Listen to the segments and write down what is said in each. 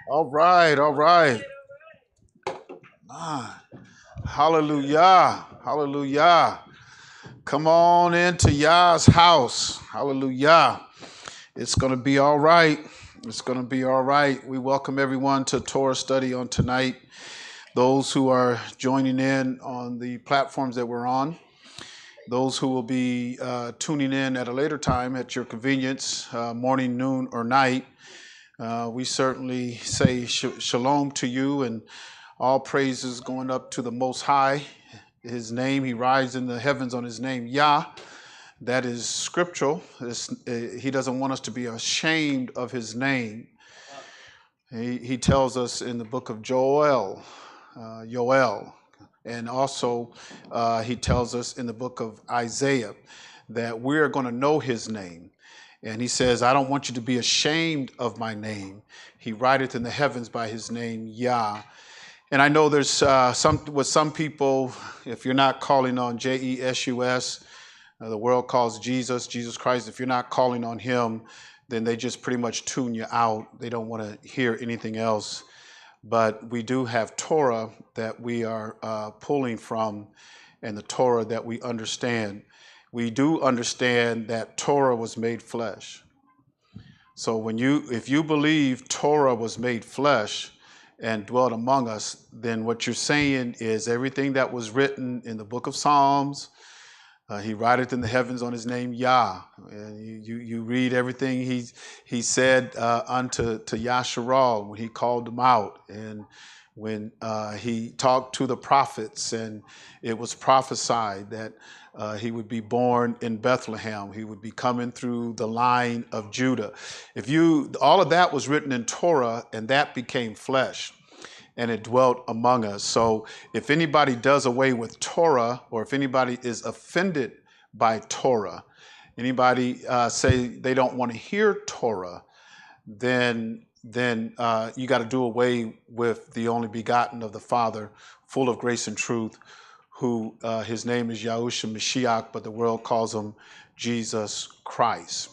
All right, all right. Hallelujah, hallelujah. Come on into Yah's house. Hallelujah. It's going to be all right. It's going to be all right. We welcome everyone to Torah Study on tonight. Those who are joining in on the platforms that we're on. Those who will be tuning in at a later time at your convenience, morning, noon, or night. We certainly say shalom to you, and all praises going up to the Most High. His name, he rides in the heavens on his name, Yah. That is scriptural. He doesn't want us to be ashamed of his name. He tells us in the book of Joel, and also he tells us in the book of Isaiah that we're going to know his name. And he says, I don't want you to be ashamed of my name. He rideth in the heavens by his name, Yah. And I know there's some people, if you're not calling on Jesus, the world calls Jesus Christ. If you're not calling on him, then they just pretty much tune you out. They don't want to hear anything else. But we do have Torah that we are pulling from, and the Torah that we understand. We do understand that Torah was made flesh. So if you believe Torah was made flesh and dwelt among us, then what you're saying is everything that was written in the book of Psalms, he rideth in the heavens on his name, Yah. And you read everything he said unto Yasharal when he called them out, and when he talked to the prophets, and it was prophesied that he would be born in Bethlehem. He would be coming through the line of Judah. All of that was written in Torah, and that became flesh, and it dwelt among us. So if anybody does away with Torah, or if anybody is offended by Torah, anybody say they don't want to hear Torah, then you got to do away with the only begotten of the Father, full of grace and truth, who his name is Yahushua Mashiach, but the world calls him Jesus Christ.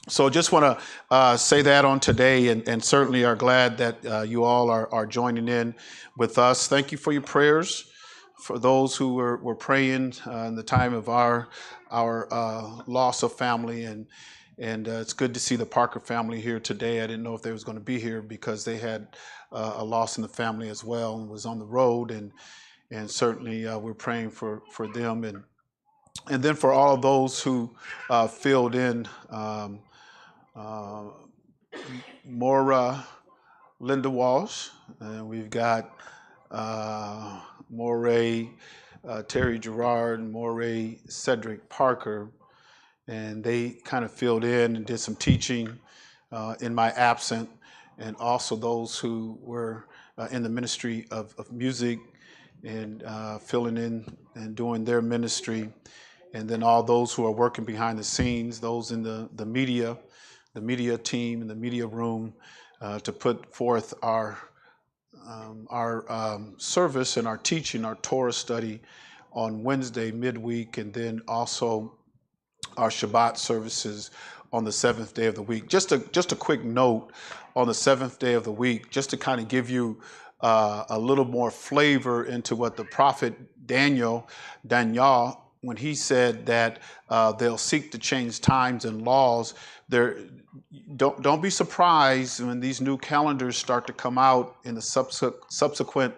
So just want to say that on today, and certainly are glad that you all are joining in with us. Thank you for your prayers, for those who were praying in the time of our loss of family, and it's good to see the Parker family here today. I didn't know if they was going to be here because they had a loss in the family as well, and was on the road, and certainly we're praying for them, and then for all of those who filled in. Maura Linda Walsh, and we've got Moray Terry Gerard, and Moray Cedric Parker, and they kind of filled in and did some teaching in my absence, and also those who were in the ministry of music and filling in and doing their ministry, and then all those who are working behind the scenes, those in the media team and the media room, to put forth our service and our teaching, our Torah study on Wednesday midweek, and then also our Shabbat services on the seventh day of the week. Just a quick note on the seventh day of the week, just to kind of give you a little more flavor into what the prophet Daniel, when he said that they'll seek to change times and laws. Don't be surprised when these new calendars start to come out in the subsequent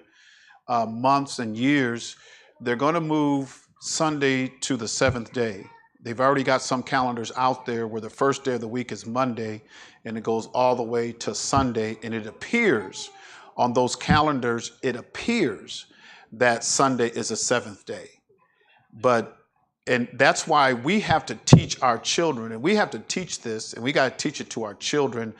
months and years. They're going to move Sunday to the seventh day. They've already got some calendars out there where the first day of the week is Monday, and it goes all the way to Sunday, and it appears on those calendars, it appears that Sunday is a seventh day. And that's why we have to teach our children, and we have to teach this, and we got to teach it to our children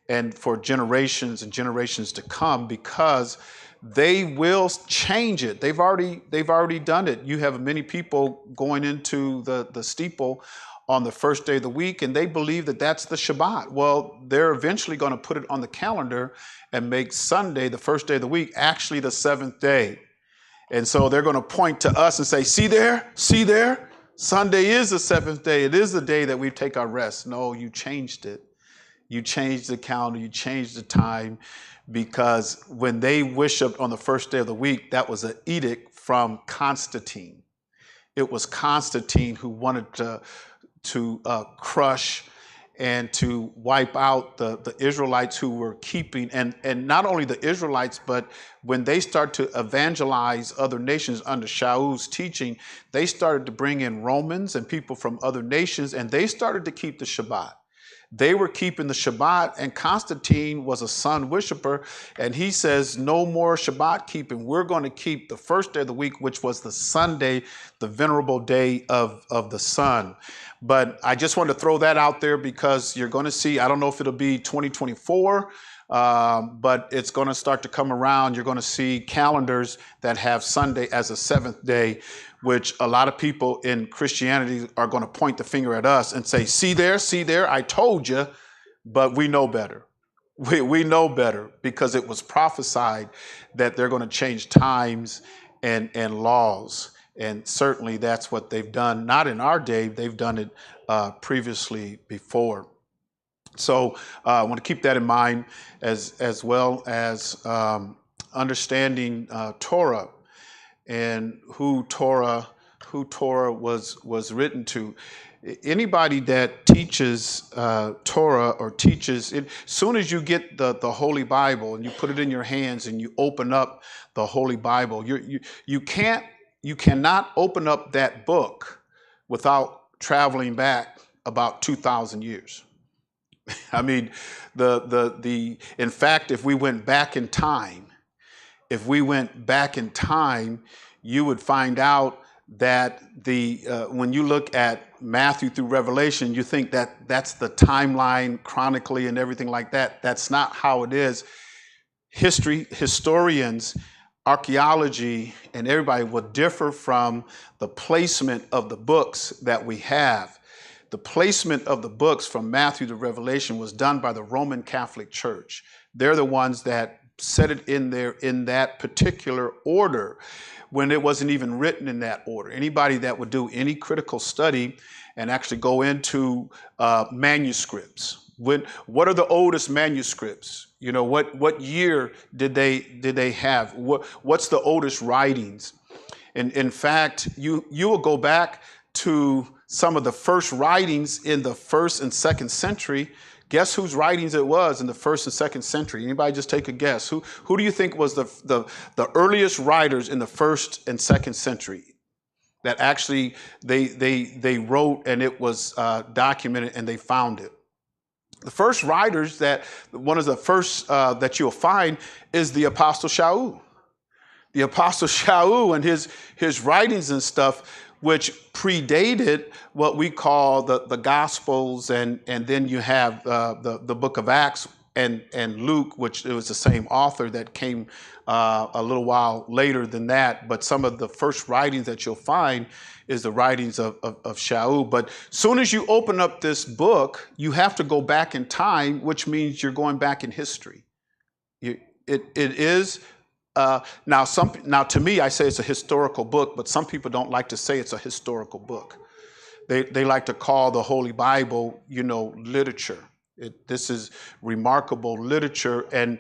and for generations and generations to come, because they will change it. They've already done it. You have many people going into the steeple on the first day of the week, and they believe that that's the Shabbat. Well, they're eventually going to put it on the calendar and make Sunday, the first day of the week, actually the seventh day. And so they're going to point to us and say, see there, Sunday is the seventh day. It is the day that we take our rest. No, you changed it. You changed the calendar, you changed the time, because when they worshiped on the first day of the week, that was an edict from Constantine. It was Constantine who wanted to crush and to wipe out the Israelites who were keeping, and not only the Israelites, but when they start to evangelize other nations under Shaul's teaching, they started to bring in Romans and people from other nations, and they started to keep the Shabbat. They were keeping the Shabbat, and Constantine was a sun worshiper, and he says, no more Shabbat keeping. We're going to keep the first day of the week, which was the Sunday, the venerable day of the sun. But I just wanted to throw that out there because you're going to see, I don't know if it'll be 2024, but it's going to start to come around. You're going to see calendars that have Sunday as a seventh day, which a lot of people in Christianity are going to point the finger at us and say, see there, I told you, but we know better. We know better because it was prophesied that they're going to change times and laws. And certainly that's what they've done. Not in our day, they've done it previously before. So I want to keep that in mind as well as understanding Torah and who Torah was written to. Anybody that teaches Torah or teaches it, as soon as you get the Holy Bible and you put it in your hands and you open up the Holy Bible, you cannot open up that book without traveling back about 2,000 years. I mean, in fact, if we went back in time, you would find out that when you look at Matthew through Revelation, you think that that's the timeline chronically and everything like that. That's not how it is. Historians, archaeology, and everybody will differ from the placement of the books that we have. The placement of the books from Matthew to Revelation was done by the Roman Catholic Church. They're the ones that set it in there in that particular order when it wasn't even written in that order. Anybody that would do any critical study and actually go into manuscripts. What are the oldest manuscripts? You know, what year did they have? What's the oldest writings? And in fact, you will go back to some of the first writings in the 1st and 2nd century. Guess whose writings it was in the 1st and 2nd century? Anybody just take a guess? Who do you think was the earliest writers in the 1st and 2nd century that actually they wrote and it was documented and they found it? The first writers one of the first that you'll find is the Apostle Shaul. The Apostle Shaul and his writings and stuff, which predated what we call the Gospels, and then you have the book of Acts and Luke, which it was the same author that came a little while later than that. But some of the first writings that you'll find is the writings of Shaul. But soon as you open up this book, you have to go back in time, which means you're going back in history. It is. Now to me, I say it's a historical book, but some people don't like to say it's a historical book. They like to call the Holy Bible, literature. This is remarkable literature, and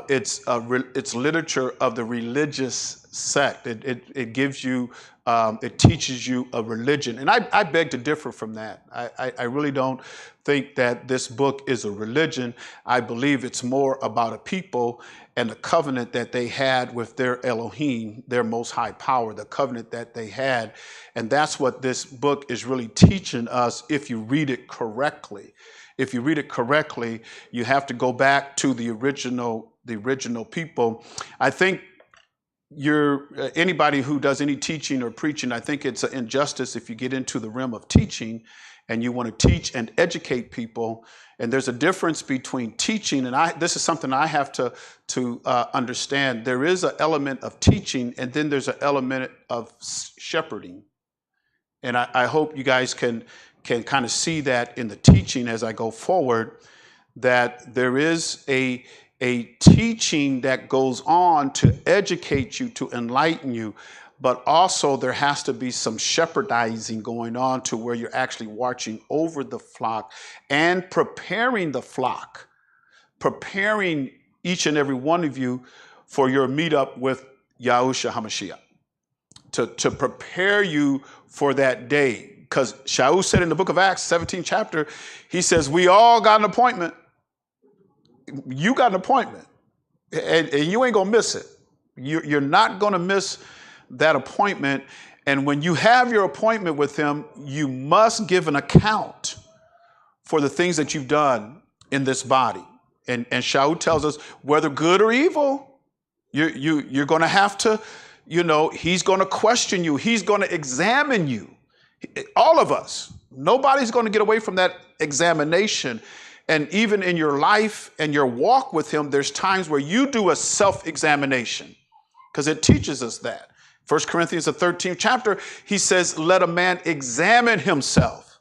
it's literature of the religious sect. It gives you, it teaches you a religion, and I beg to differ from that. I really don't think that this book is a religion. I believe it's more about a people and the covenant that they had with their Elohim, their most high power, the covenant that they had. And that's what this book is really teaching us if you read it correctly. If you read it correctly, you have to go back to the original people. I think anybody who does any teaching or preaching, I think it's an injustice if you get into the realm of teaching and you want to teach and educate people. And there's a difference between teaching, and this is something I have to understand. There is an element of teaching, and then there's an element of shepherding. And I hope you guys can kind of see that in the teaching as I go forward, that there is a teaching that goes on to educate you, to enlighten you, but also there has to be some shepherdizing going on to where you're actually watching over the flock and preparing the flock, preparing each and every one of you for your meetup with Yahushua HaMashiach, to prepare you for that day. Because Shaul said in the book of Acts, 17th chapter, he says, we all got an appointment. You got an appointment, and you ain't going to miss it. You're not going to miss that appointment. And when you have your appointment with him, you must give an account for the things that you've done in this body. And Shaul tells us, whether good or evil, you're going to have to, he's going to question you. He's going to examine you. All of us. Nobody's going to get away from that examination. And even in your life and your walk with him, there's times where you do a self-examination, because it teaches us that. 1 Corinthians, the 13th chapter, he says, let a man examine himself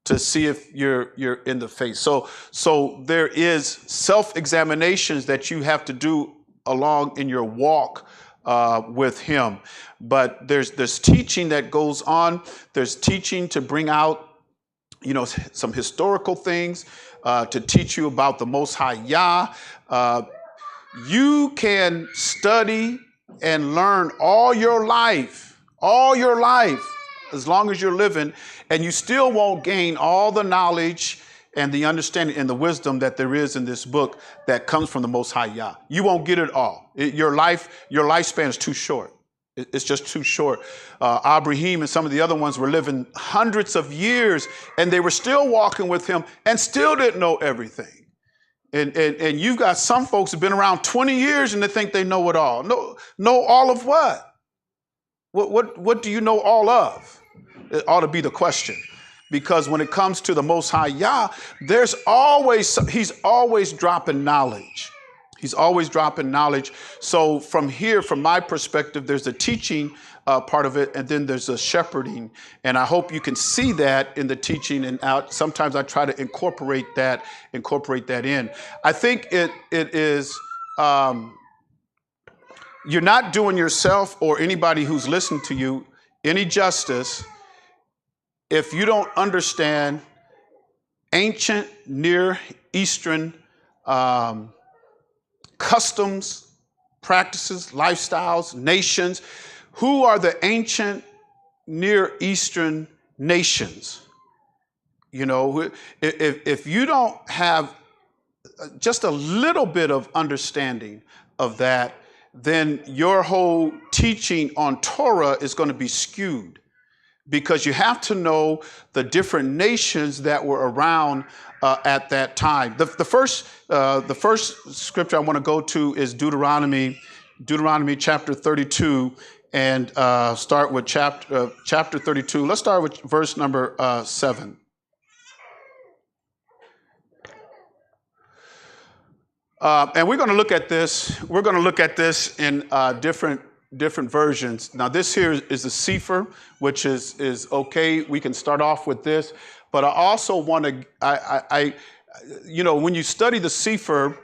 to see if you're in the faith. So there is self-examinations that you have to do along in your walk with him. But there's teaching that goes on. There's teaching to bring out, some historical things, to teach you about the Most High Yah. You can study and learn all your life, as long as you're living, and you still won't gain all the knowledge and the understanding and the wisdom that there is in this book that comes from the Most High Yah. You won't get it all. Your lifespan is too short. It's just too short. Abraham and some of the other ones were living hundreds of years, and they were still walking with him and still didn't know everything. And you've got some folks who've been around 20 years and they think they know it all. Know all of what? What do you know all of? It ought to be the question. Because when it comes to the Most High Yah, he's always dropping knowledge. He's always dropping knowledge. So from here, from my perspective, there's a teaching part of it, and then there's a shepherding. And I hope you can see that in the teaching. And sometimes I try to incorporate that in. I think it is, you're not doing yourself or anybody who's listening to you any justice if you don't understand ancient Near Eastern customs, practices, lifestyles, nations. Who are the ancient Near Eastern nations? If you don't have just a little bit of understanding of that, then your whole teaching on Torah is going to be skewed, because you have to know the different nations that were around at that time. The first scripture I want to go to is Deuteronomy chapter 32, and start with chapter 32. Let's start with verse number 7. And we're going to look at this. We're going to look at this in different versions. Now, this here is the Sefer, which is okay. We can start off with this, but I also want to, when you study the Sefer,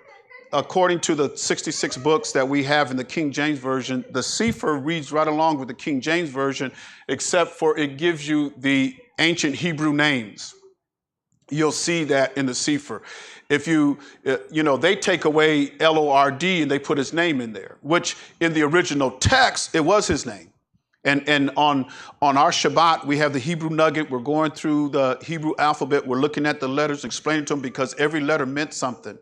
according to the 66 books that we have in the King James Version, the Sefer reads right along with the King James Version, except for it gives you the ancient Hebrew names. You'll see that in the Sefer. If they take away L-O-R-D and they put his name in there, which in the original text, it was his name. And on our Shabbat, we have the Hebrew nugget. We're going through the Hebrew alphabet. We're looking at the letters, explaining to them, because every letter meant something.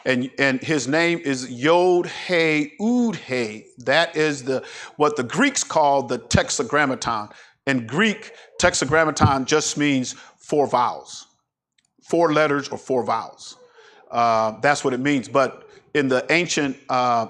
And his name is Yod He Ud He. That is what the Greeks call the Tetragrammaton. In Greek, Tetragrammaton just means 4 vowels, 4 letters or 4 vowels. That's what it means. But in the ancient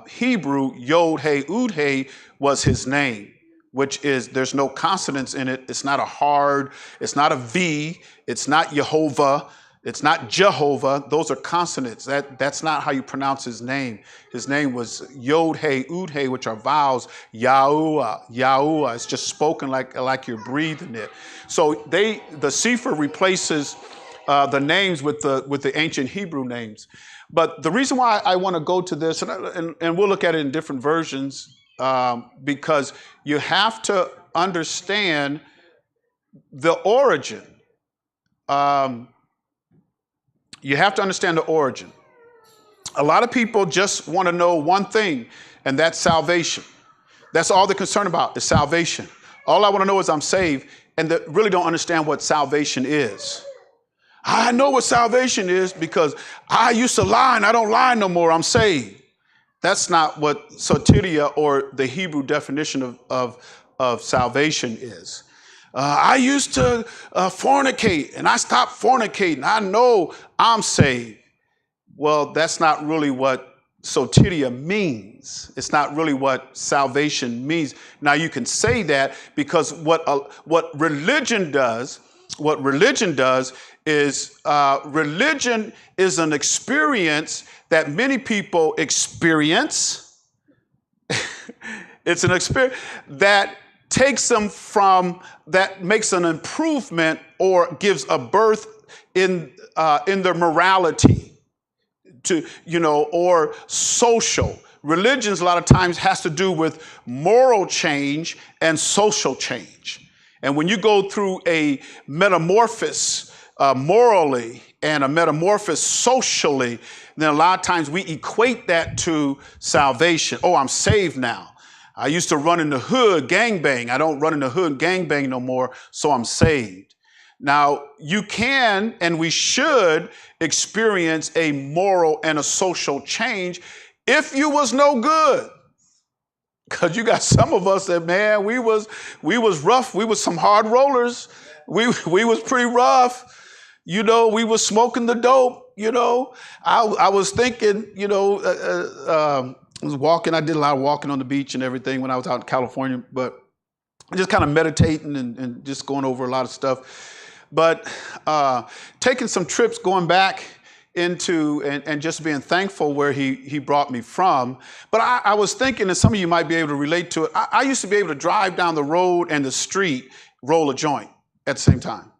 Hebrew, Yod He Ud He was his name, which is, there's no consonants in it. It's not a hard, it's not a V, it's not Jehovah, It's not Jehovah. Those are consonants. That's not how you pronounce his name. His name was Yod He Ud He, which are vowels. Yahuwah, Yahuwah. It's just spoken like you're breathing it. So the Sefer replaces the names with the ancient Hebrew names. But the reason why I want to go to this, and we'll look at it in different versions, because you have to understand the origin. You have to understand the origin. A lot of people just want to know one thing, and that's salvation. That's all they're concerned about is salvation. All I want to know is I'm saved, and they really don't understand what salvation is. I know what salvation is because I used to lie, and I don't lie no more. I'm saved. That's not what soteria, or the Hebrew definition of salvation, is. I used to fornicate, and I stopped fornicating. I know I'm saved. Well, that's not really what soteria means. It's not really what salvation means. Now, you can say that because what religion does is religion is an experience that many people experience. It's an experience that takes them from, that makes an improvement or gives a birth in their morality to, or social. Religions a lot of times has to do with moral change and social change. And when you go through a metamorphosis morally and a metamorphosis socially, then a lot of times we equate that to salvation. Oh, I'm saved now. I used to run in the hood, gangbang. I don't run in the hood, gangbang no more, so I'm saved. Now, you can and we should experience a moral and a social change if you was no good. Because you got some of us that, man, we was rough. We was some hard rollers. We was pretty rough. We was smoking the dope. I was thinking, I was walking. I did a lot of walking on the beach and everything when I was out in California, but just kind of meditating and just going over a lot of stuff. But taking some trips, going back into and just being thankful where he brought me from. But I was thinking, and some of you might be able to relate to it, I used to be able to drive down the road and the street, roll a joint at the same time.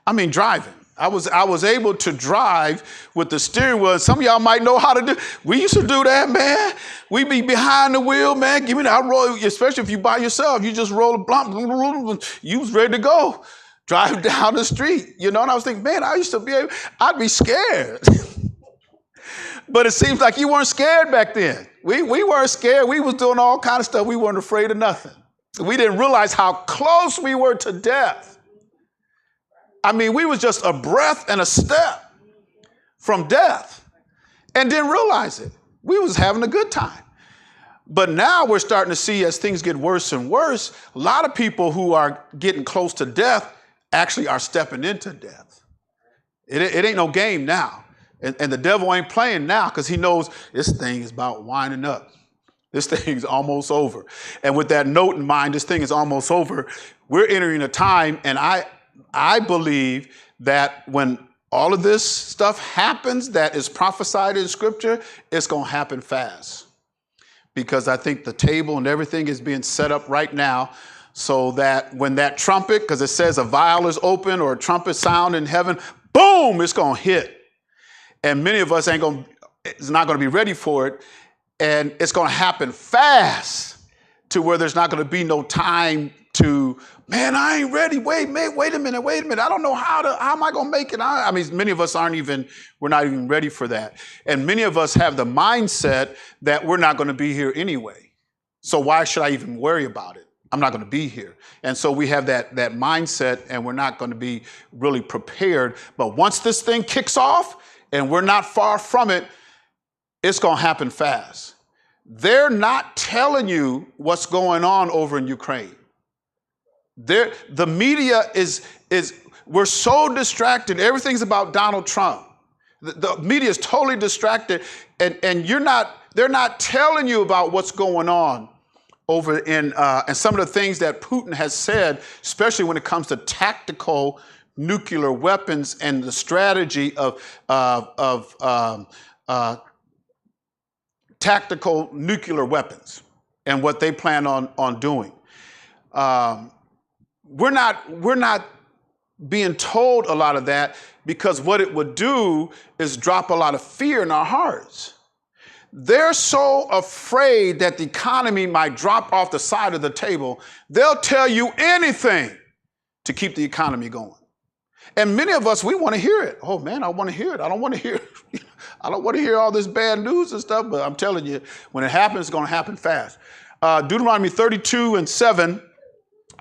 I mean, driving. I was able to drive with the steering wheel. Some of y'all might know how to do. We used to do that, man. We be behind the wheel, man. Give me that roll, especially if you by yourself. You just roll a blunt, you was ready to go. Drive down the street, and I was thinking, man, I used to I'd be scared. But it seems like you weren't scared back then. We weren't scared. We was doing all kind of stuff. We weren't afraid of nothing. We didn't realize how close we were to death. I mean, we was just a breath and a step from death and didn't realize it. We was having a good time. But now we're starting to see, as things get worse and worse, a lot of people who are getting close to death actually are stepping into death. It ain't no game now. And the devil ain't playing now because he knows this thing is about winding up. This thing's almost over. And with that note in mind, this thing is almost over. We're entering a time, and I believe that when all of this stuff happens that is prophesied in Scripture, it's going to happen fast. Because I think the table and everything is being set up right now so that when that trumpet, because it says a vial is open or a trumpet sound in heaven, boom, it's going to hit. And many of us is not going to be ready for it. And it's going to happen fast to where there's not going to be no time to, man, I ain't ready. Wait a minute. I don't know how am I going to make it? I mean, many of us we're not even ready for that. And many of us have the mindset that we're not going to be here anyway. So why should I even worry about it? I'm not going to be here. And so we have that mindset, and we're not going to be really prepared. But once this thing kicks off and we're not far from it, it's going to happen fast. They're not telling you what's going on over in Ukraine. The media we're so distracted. Everything's about Donald Trump. The media is totally distracted, and they're not telling you about what's going on over in and some of the things that Putin has said, especially when it comes to tactical nuclear weapons and the strategy of tactical nuclear weapons and what they plan on doing. We're not being told a lot of that, because what it would do is drop a lot of fear in our hearts. They're so afraid that the economy might drop off the side of the table, they'll tell you anything to keep the economy going. And many of us, we want to hear it. Oh man, I want to hear it. I don't want to hear I don't want to hear all this bad news and stuff, but I'm telling you, when it happens, it's going to happen fast. Deuteronomy 32:7,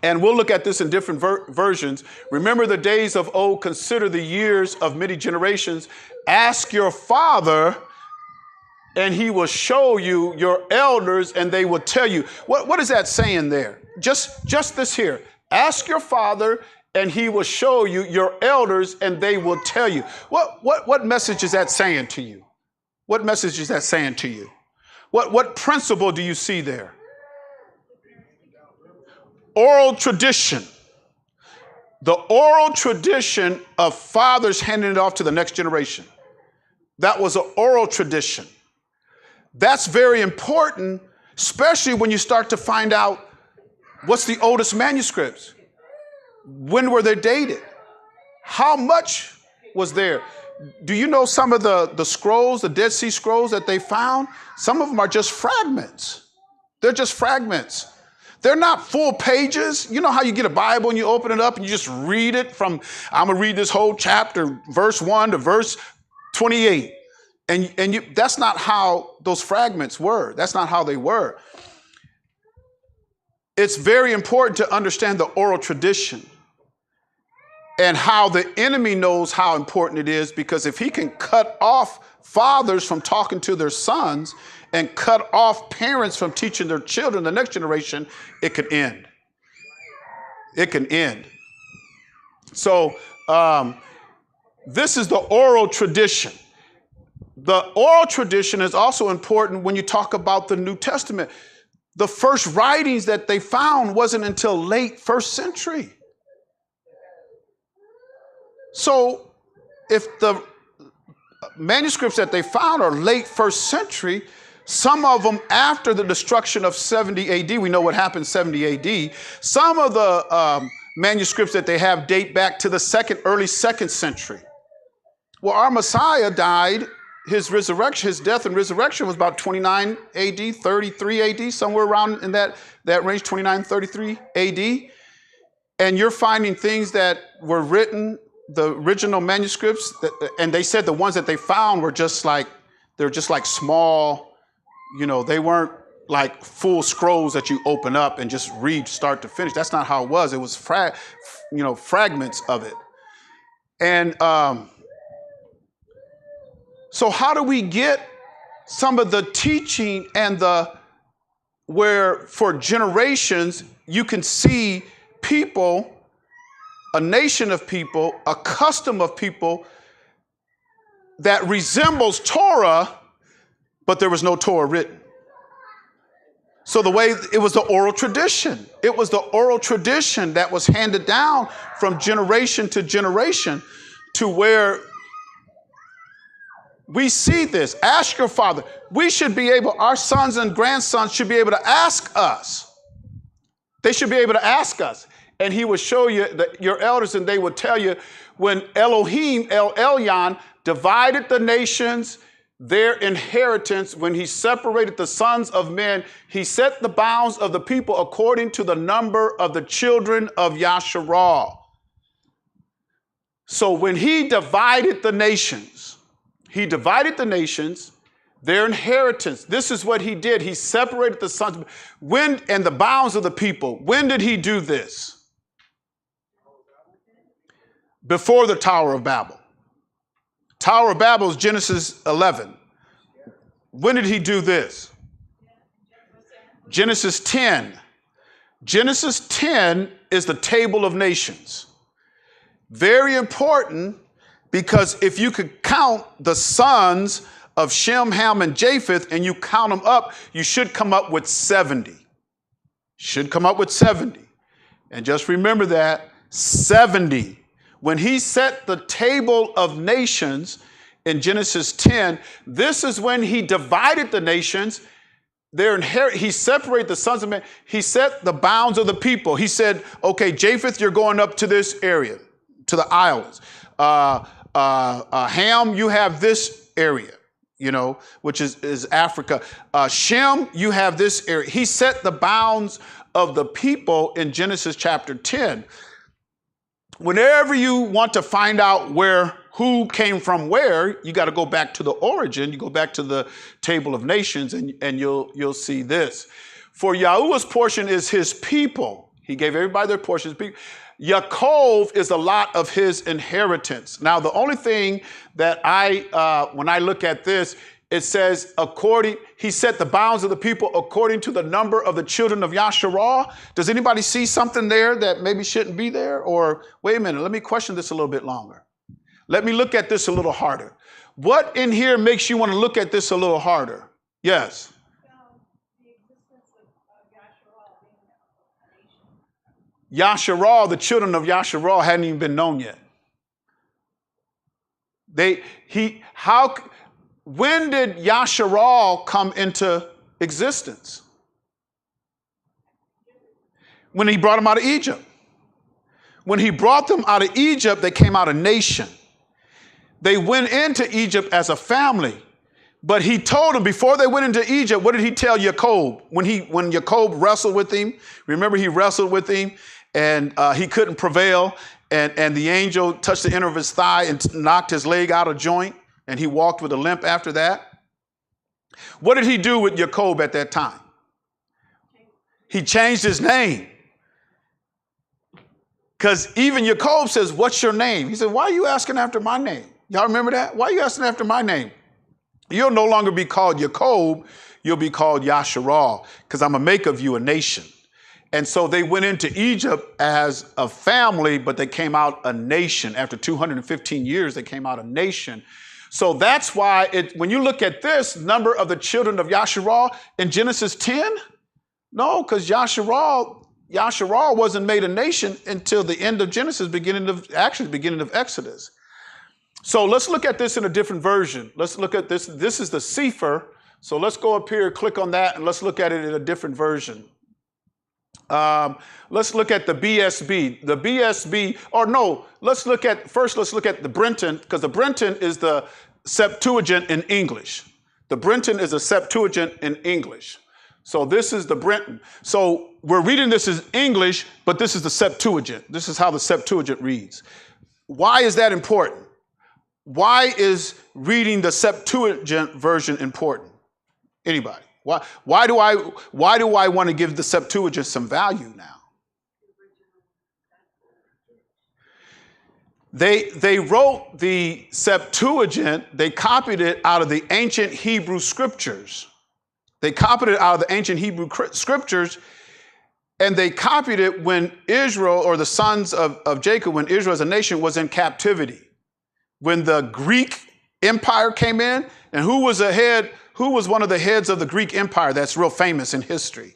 and we'll look at this in different versions. Remember the days of old, consider the years of many generations. Ask your father, and he will show you, your elders, and they will tell you. What is that saying there? Just this here. Ask your father, and he will show you, your elders, and they will tell you. What message is that saying to you? What message is that saying to you? What principle do you see there? Oral tradition. The oral tradition of fathers handing it off to the next generation. That was an oral tradition. That's very important, especially when you start to find out what's the oldest manuscripts. When were they dated? How much was there? Do you know some of the scrolls, the Dead Sea Scrolls that they found? Some of them are just fragments. They're just fragments. They're not full pages. You know how you get a Bible and you open it up and you just read it from, I'm going to read this whole chapter, verse 1 to verse 28. That's not how those fragments were. That's not how they were. It's very important to understand the oral tradition and how the enemy knows how important it is, because if he can cut off fathers from talking to their sons and cut off parents from teaching their children, the next generation, it could end. It can end. So this is the oral tradition. The oral tradition is also important when you talk about the New Testament. The first writings that they found wasn't until late first century. So if the manuscripts that they found are late first century, some of them after the destruction of 70 AD, we know what happened 70 AD, some of the manuscripts that they have date back to the early second century. Well, our Messiah died, his death and resurrection was about 29 AD, 33 AD, somewhere around in that range, 29, 33 AD. And you're finding things that were written, the original manuscripts, and they said the ones that they found were they're just like small, they weren't like full scrolls that you open up and just read start to finish. That's not how it was. It was fragments of it. And so how do we get some of the teaching and where for generations you can see people, a nation of people, a custom of people that resembles Torah, but there was no Torah written. So it was the oral tradition. It was the oral tradition that was handed down from generation to generation to where we see this. Ask your father. Our sons and grandsons should be able to ask us. They should be able to ask us. And he will show you your elders, and they will tell you when Elohim, El Elyon, divided the nations, their inheritance, when he separated the sons of men, he set the bounds of the people according to the number of the children of Yasharal. So when he divided the nations, their inheritance. This is what he did. He separated the sons and the bounds of the people. When did he do this? Before the Tower of Babel. Tower of Babel is Genesis 11. When did he do this? Genesis 10. Genesis 10 is the table of nations. Very important, because if you could count the sons of Shem, Ham, and Japheth, and you count them up, you should come up with 70. And just remember that 70 When he set the table of nations in Genesis 10, this is when he divided the nations. He separated the sons of men. He set the bounds of the people. He said, okay, Japheth, you're going up to this area, to the islands. Ham, you have this area, which is Africa. Shem, you have this area. He set the bounds of the people in Genesis chapter 10. Whenever you want to find out who came from where, you got to go back to the origin. You go back to the table of nations, and you'll see this. For Yahuwah's portion is his people. He gave everybody their portions. Yaakov is a lot of his inheritance. Now, the only thing that when I look at this, it says, he set the bounds of the people according to the number of the children of Yasharah. Does anybody see something there that maybe shouldn't be there? Or wait a minute, let me question this a little bit longer. Let me look at this a little harder. What in here makes you want to look at this a little harder? Yes. The existence of Yasharah, the children of Yasharah hadn't even been known yet. When did Yasharal come into existence? When he brought them out of Egypt. When he brought them out of Egypt, they came out a nation. They went into Egypt as a family. But he told them before they went into Egypt, what did he tell Jacob? When Jacob wrestled with him, remember he wrestled with him and he couldn't prevail. And the angel touched the inner of his thigh and knocked his leg out of joint. And he walked with a limp after that. What did he do with Jacob at that time? He changed his name. Because even Jacob says, what's your name? He said, why are you asking after my name? Y'all remember that? Why are you asking after my name? You'll no longer be called Jacob. You'll be called Yasharal, because I'm going to make of you a nation. And so they went into Egypt as a family, but they came out a nation. After 215 years, they came out a nation. So that's why when you look at this number of the children of Yasharal in Genesis 10, no, because Yasharal wasn't made a nation until the end of Genesis, beginning of Exodus. So let's look at this in a different version. Let's look at this. This is the Sefer. So let's go up here, click on that, and let's look at it in a different version. Let's look at the BSB. The BSB, let's look at the Brenton, because the Brenton is the Septuagint in English. The Brenton is a Septuagint in English. So this is the Brenton. So we're reading this as English, but this is the Septuagint. This is how the Septuagint reads. Why is that important? Why is reading the Septuagint version important? Anybody? Why do I want to give the Septuagint some value now? They wrote the Septuagint, they copied it out of the ancient Hebrew scriptures. They copied it out of the ancient Hebrew scriptures, and they copied it when Israel, or the sons of Jacob, when Israel as a nation was in captivity. When the Greek Empire came in, and who was one of the heads of the Greek Empire that's real famous in history?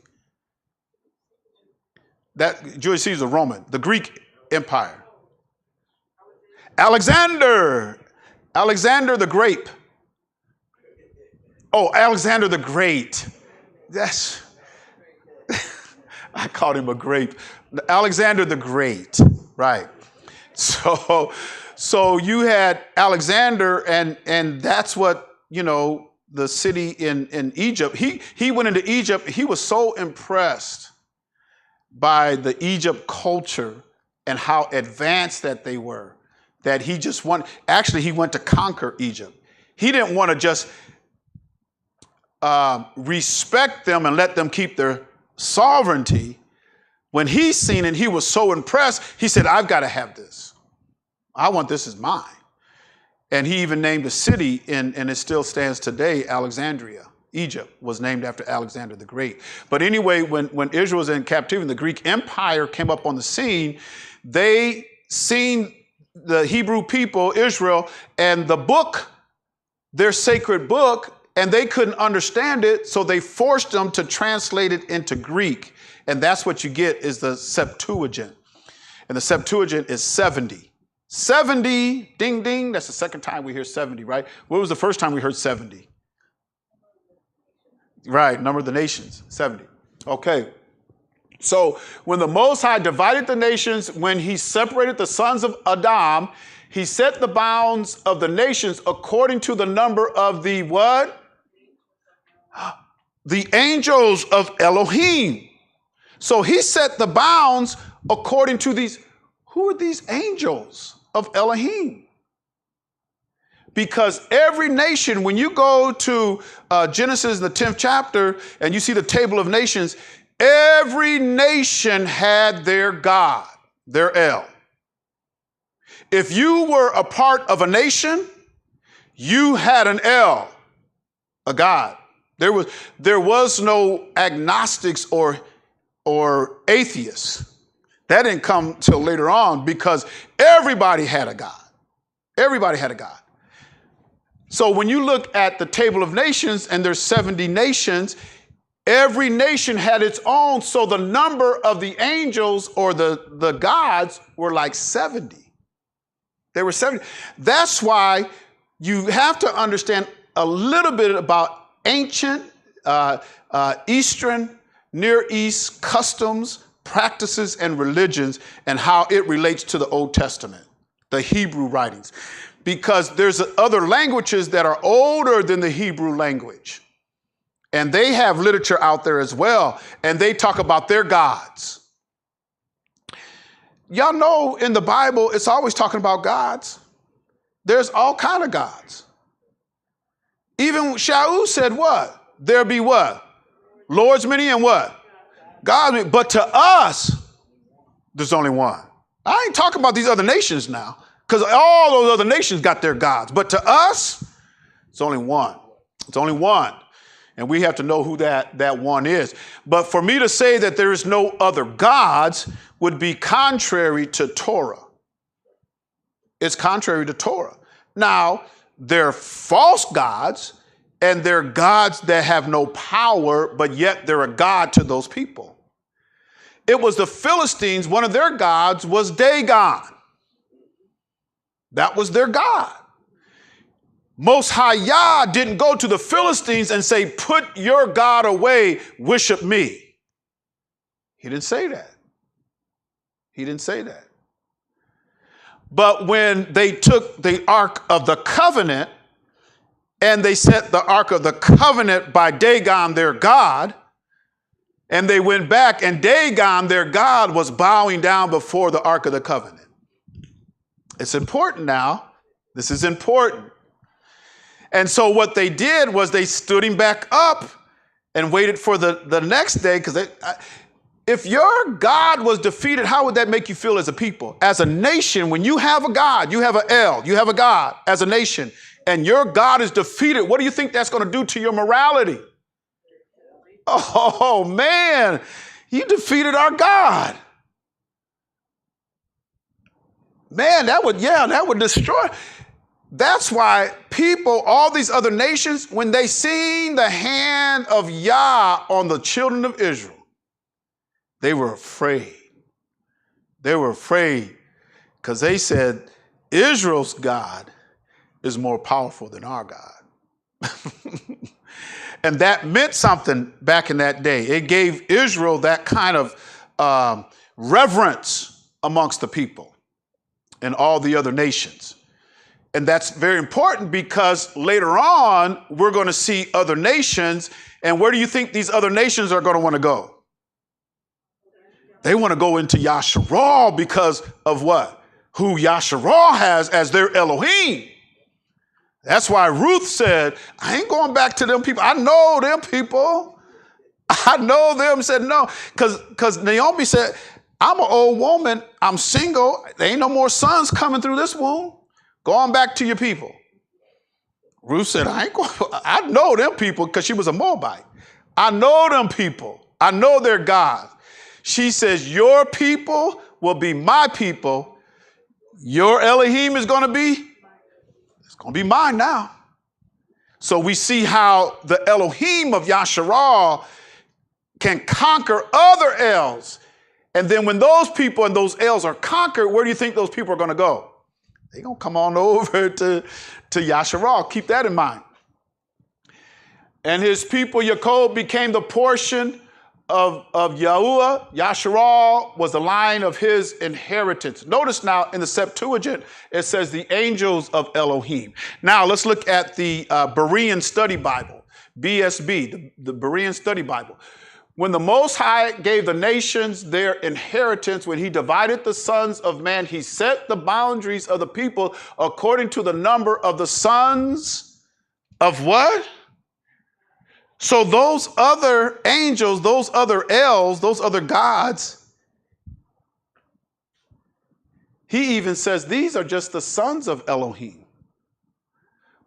Julius Caesar, Roman, the Greek Empire. Alexander the Grape. Oh, Alexander the Great. I called him a grape. Alexander the Great, right. So you had Alexander, and that's what, the city in Egypt. He went into Egypt. He was so impressed by the Egypt culture and how advanced that they were, that he went to conquer Egypt. He didn't want to just respect them and let them keep their sovereignty. When he seen it, he was so impressed. He said, I've got to have this. I want this as mine. And he even named a city, and it still stands today, Alexandria. Egypt was named after Alexander the Great. But anyway, when Israel was in captivity, the Greek Empire came up on the scene. They seen the Hebrew people, Israel, and the book, their sacred book, and they couldn't understand it, so they forced them to translate it into Greek. And that's what you get is the Septuagint. And the Septuagint is 70. 70, ding, ding. That's the second time we hear 70, right? What was the first time we heard 70? Right, number of the nations, 70. Okay. So when the Most High divided the nations, when he separated the sons of Adam, he set the bounds of the nations according to the number of the what? The angels of Elohim. So he set the bounds according to these. Who are these angels of Elohim? Because every nation, when you go to Genesis, the 10th chapter, and you see the table of nations, every nation had their God, their El. If you were a part of a nation, you had an El, a God. There was no agnostics or atheists. That didn't come till later on because everybody had a God. Everybody had a God. So when you look at the table of nations and there's 70 nations, every nation had its own. So the number of the angels or the gods were like 70. They were 70. That's why you have to understand a little bit about ancient Eastern, Near East customs, practices, and religions and how it relates to the Old Testament, the Hebrew writings. Because there's other languages that are older than the Hebrew language. And they have literature out there as well. And they talk about their gods. Y'all know in the Bible, it's always talking about gods. There's all kind of gods. Even Shaul said what? There be what? Lords many and what? God many. But to us, there's only one. I ain't talking about these other nations now. Because all those other nations got their gods. But to us, it's only one. It's only one. And we have to know who that one is. But for me to say that there is no other gods would be contrary to Torah. It's contrary to Torah. Now, they're false gods, and they're gods that have no power, but yet they're a god to those people. It was the Philistines, one of their gods was Dagon. That was their God. Most High Yah didn't go to the Philistines and say, put your God away, worship me. He didn't say that. He didn't say that. But when they took the Ark of the Covenant and they set the Ark of the Covenant by Dagon, their God, and they went back and Dagon, their God, was bowing down before the Ark of the Covenant. It's important now. This is important. And so what they did was they stood him back up and waited for the next day. Because if your God was defeated, how would that make you feel as a people? As a nation, when you have a God, you have an El, you have a God as a nation, and your God is defeated, what do you think that's going to do to your morality? Oh, man, you defeated our God. Man, that would destroy. That's why people, all these other nations, when they seen the hand of Yah on the children of Israel, they were afraid. They were afraid because they said, Israel's God is more powerful than our God. And that meant something back in that day. It gave Israel that kind of reverence amongst the people and all the other nations. And that's very important because later on, we're going to see other nations. And where do you think these other nations are going to want to go? They want to go into Yasharal because of what? Who Yasharal has as their Elohim. That's why Ruth said, I ain't going back to them people. I know them people. I know them. Said no. Because Naomi said, I'm an old woman. I'm single. There ain't no more sons coming through this womb. Go on back to your people. Ruth said, I ain't going. I know them people because she was a Moabite. I know them people. I know their God. She says, your people will be my people. Your Elohim is going to be, it's going to be mine now. So we see how the Elohim of Yasharal can conquer other Els. And then when those people and those Els are conquered, where do you think those people are going to go? They're going to come on over to Yasharal. Keep that in mind. And his people, Yaakov, became the portion of Yahuwah. Yasharal was the line of his inheritance. Notice now in the Septuagint, it says the angels of Elohim. Now let's look at the Berean Study Bible, BSB, the Berean Study Bible. When the Most High gave the nations their inheritance, when he divided the sons of man, he set the boundaries of the people according to the number of the sons of what? So those other angels, those other Els, those other gods, he even says these are just the sons of Elohim,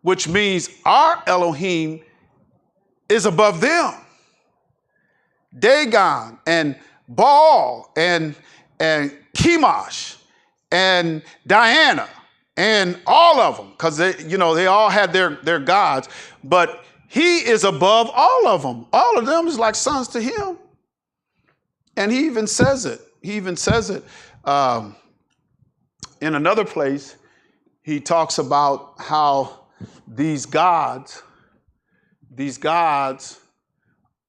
which means our Elohim is above them. Dagon and Baal and Chemosh and Diana and all of them, because they all had their gods, but he is above all of them. All of them is like sons to him. And he even says it. In another place, he talks about how these gods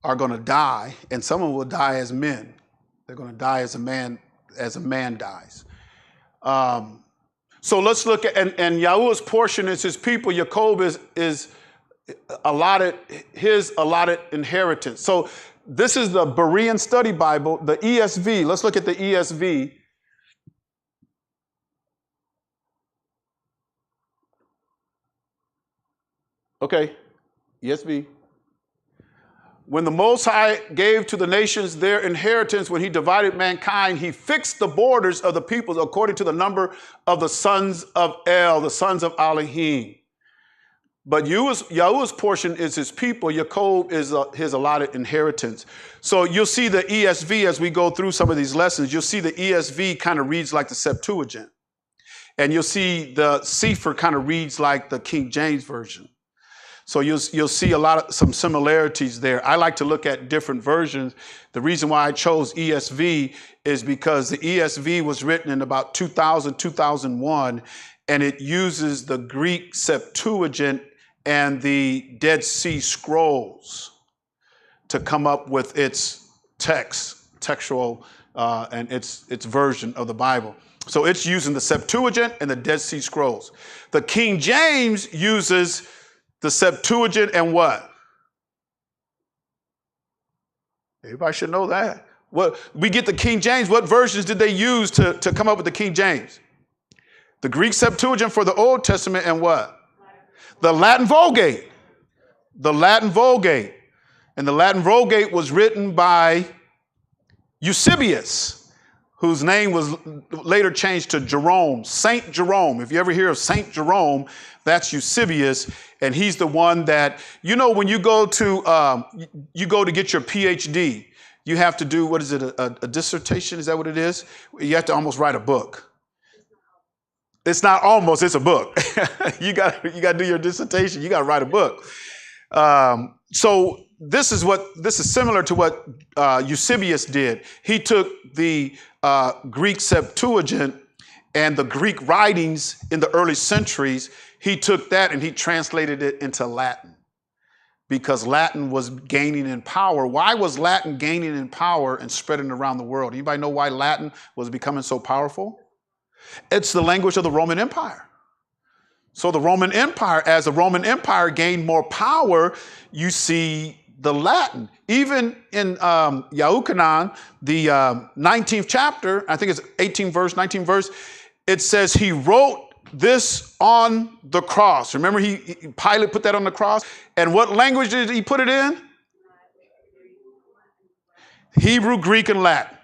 are going to die, and some of them will die as men. They're going to die as a man dies. So let's look at, and Yahuwah's portion is his people. Yaakov is allotted his allotted inheritance. So this is the Berean Study Bible, the ESV. Let's look at the ESV. Okay, ESV. When the Most High gave to the nations their inheritance, when he divided mankind, he fixed the borders of the peoples according to the number of the sons of El, the sons of Elohim. But Yahuwah's portion is his people. Yaakov is his allotted inheritance. So you'll see the ESV as we go through some of these lessons. You'll see the ESV kind of reads like the Septuagint. And you'll see the Sefer kind of reads like the King James Version. So you'll see some similarities there. I like to look at different versions. The reason why I chose ESV is because the ESV was written in about 2000, 2001, and it uses the Greek Septuagint and the Dead Sea Scrolls to come up with its textual, and its version of the Bible. So it's using the Septuagint and the Dead Sea Scrolls. The King James uses the Septuagint and what? Everybody should know that. What we get the King James, what versions did they use to come up with the King James? The Greek Septuagint for the Old Testament and what? The Latin Vulgate. The Latin Vulgate. And the Latin Vulgate was written by Eusebius, whose name was later changed to Jerome, Saint Jerome. If you ever hear of Saint Jerome, that's Eusebius, and he's the one that, when you go to get your PhD, you have to do, what is it, a dissertation? Is that what it is? You have to almost write a book. It's not almost, it's a book. You got to do your dissertation. You got to write a book. So this is similar to what Eusebius did. He took the Greek Septuagint and the Greek writings in the early centuries. He took that and he translated it into Latin because Latin was gaining in power. Why was Latin gaining in power and spreading around the world? Anybody know why Latin was becoming so powerful? It's the language of the Roman Empire. So the Roman Empire, as the Roman Empire gained more power, you see the Latin. Even in Yahuchanan, the 19th chapter, I think it's 18 verse, 19 verse, it says he wrote this on the cross. Remember, Pilate put that on the cross? And what language did he put it in? Hebrew, Greek, and Latin.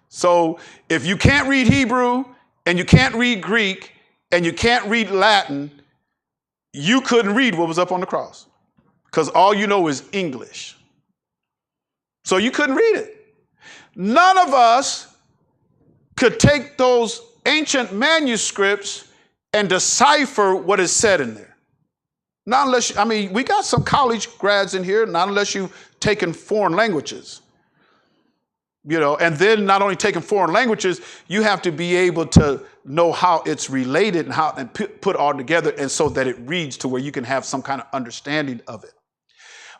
So if you can't read Hebrew, and you can't read Greek, and you can't read Latin, you couldn't read what was up on the cross. Because all you know is English. So you couldn't read it. None of us could take those ancient manuscripts and decipher what is said in there. Not unless, we got some college grads in here, not unless you've taken foreign languages. And then not only taking foreign languages, you have to be able to know how it's related and put all together, and so that it reads to where you can have some kind of understanding of it.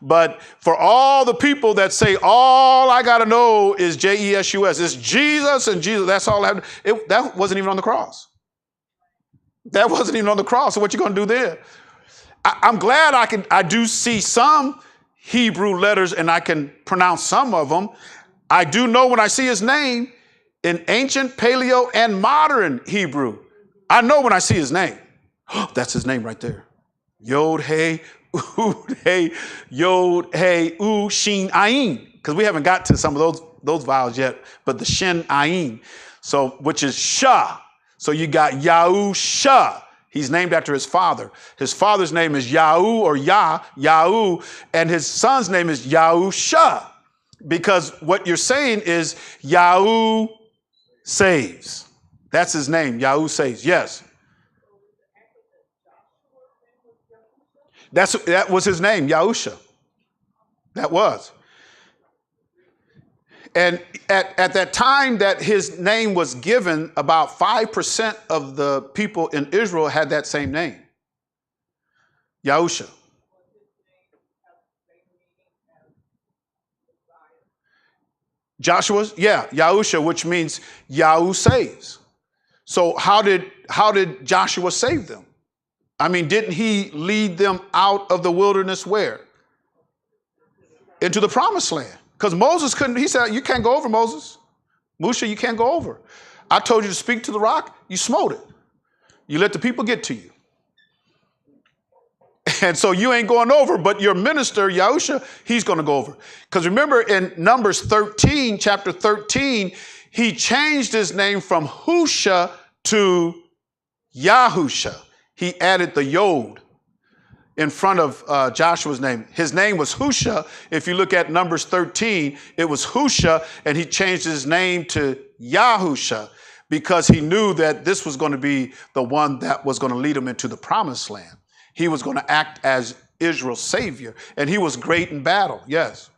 But for all the people that say, all I got to know is Jesus, it's Jesus and Jesus, that's all I have. That wasn't even on the cross. That wasn't even on the cross. So what you going to do there? I'm glad I do see some Hebrew letters and I can pronounce some of them. I do know when I see his name in ancient, paleo, and modern Hebrew. I know when I see his name. That's his name right there. Yod, Hey, Ood, Hey, Yod, Hey, U, Shin, Ayin. Because we haven't got to some of those vowels yet, but the Shin, Ayin. So, which is Shah. So you got Yahusha. He's named after his father. His father's name is Yahu or Yahu, and his son's name is Yahusha. Because what you're saying is Yahu saves. That's his name. Yahu saves. Yes. That was his name, Yahusha. That was. And at that time that his name was given, about 5% of the people in Israel had that same name. Yahusha. Joshua's, Yahusha, which means Yahu saves. So how did Joshua save them? I mean, didn't he lead them out of the wilderness where? Into the promised land. Because Moses couldn't, he said, you can't go over, Moses. Musha, you can't go over. I told you to speak to the rock, you smote it. You let the people get to you. And so you ain't going over, but your minister, Yahusha, he's going to go over. Because remember in Numbers 13, chapter 13, he changed his name from Husha to Yahusha. He added the Yod in front of Joshua's name. His name was Husha. If you look at Numbers 13, it was Husha, and he changed his name to Yahusha because he knew that this was going to be the one that was going to lead him into the promised land. He was going to act as Israel's savior, and he was great in battle. Yes.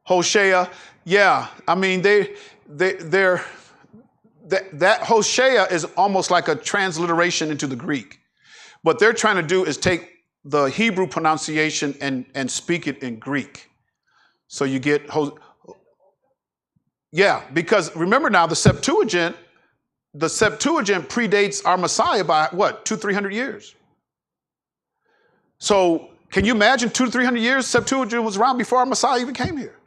Hosea, yeah. I mean, that Hosea is almost like a transliteration into the Greek. What they're trying to do is take the Hebrew pronunciation and speak it in Greek. So you get because remember now the Septuagint predates our Messiah by what, 200-300 years. So can you imagine 200-300 years Septuagint was around before our Messiah even came here?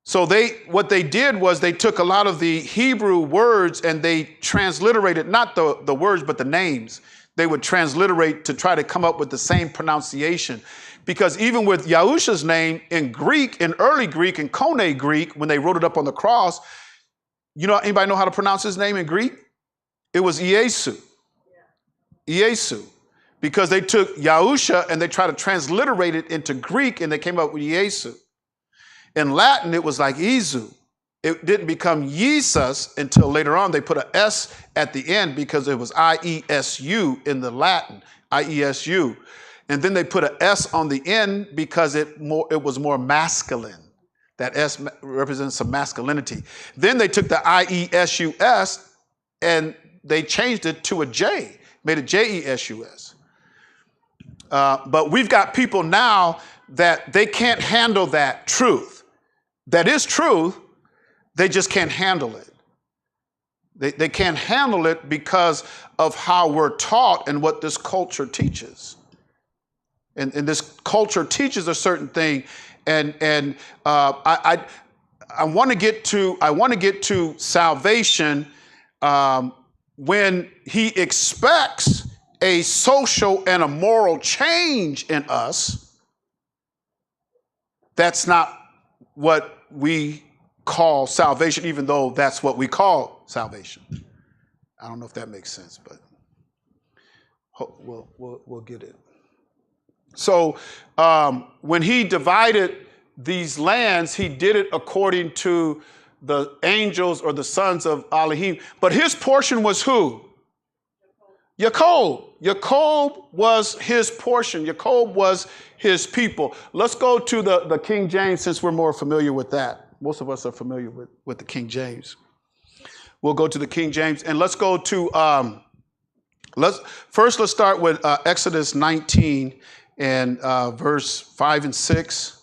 So what they did was they took a lot of the Hebrew words and they transliterated, not the words, but the names. They would transliterate to try to come up with the same pronunciation. Because even with Yahusha's name in Greek, in early Greek, in Koine Greek, when they wrote it up on the cross, anybody know how to pronounce his name in Greek? It was Iesu. Iesu. Because they took Yahusha and they tried to transliterate it into Greek and they came up with Iesu. In Latin, it was like Izu. It didn't become Jesus until later on. They put an S at the end because it was IESU in the Latin, IESU. And then they put an S on the end because it was more masculine. That S represents some masculinity. Then they took the IESUS and they changed it to a J, made it JESUS. But we've got people now that they can't handle that truth. That is truth, they just can't handle it. They can't handle it because of how we're taught and what this culture teaches. And this culture teaches a certain thing, and I want to get to salvation when he expects a social and a moral change in us. That's not what we call salvation, even though that's what we call salvation. I don't know if that makes sense, but we'll get it. So when he divided these lands, he did it according to the angels or the sons of Elohim. But his portion was who? Jacob was his portion. Jacob was his people. Let's go to the King James since we're more familiar with that. Most of us are familiar with the King James. We'll go to the King James and let's go to, let's start with Exodus 19 and verse 5 and 6.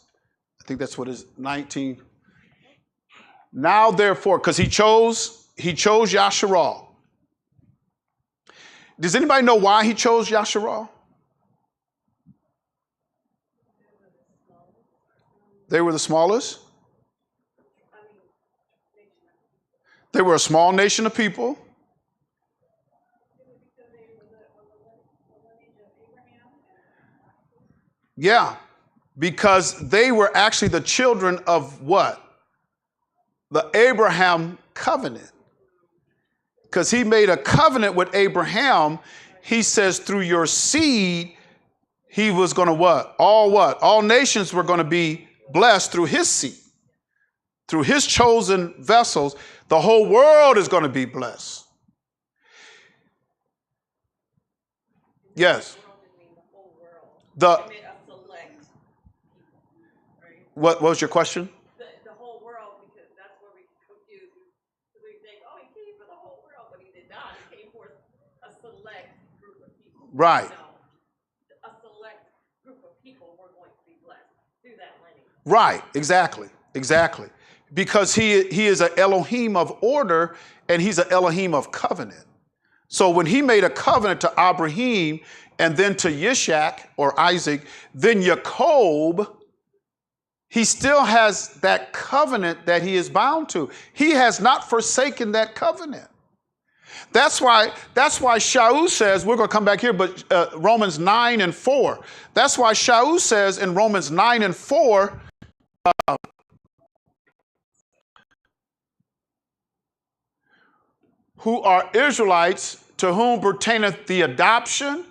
I think that's what is 19. Now, therefore, because he chose Yasharal. Does anybody know why he chose Yasharal? They were the smallest. They were a small nation of people. Yeah, because they were actually the children of what? The Abraham covenant. Because he made a covenant with Abraham. He says through your seed, he was going to what? All nations were going to be blessed through his seed. Through his chosen vessels, the whole world is going to be blessed. Yes. What was your question? The whole world, because that's where we confuse. We think, oh, he came for the whole world, but he did not. He came for a select group of people. Right. No, a select group of people were going to be blessed through that lineage. Right. Exactly. Because he is an Elohim of order and he's an Elohim of covenant. So when he made a covenant to Abraham and then to Yishak or Isaac, then Jacob, he still has that covenant that he is bound to. He has not forsaken that covenant. That's why Shaul says, we're going to come back here, but Romans 9 and 4. That's why Shaul says in Romans 9 and 4, who are Israelites, to whom pertaineth the adoption,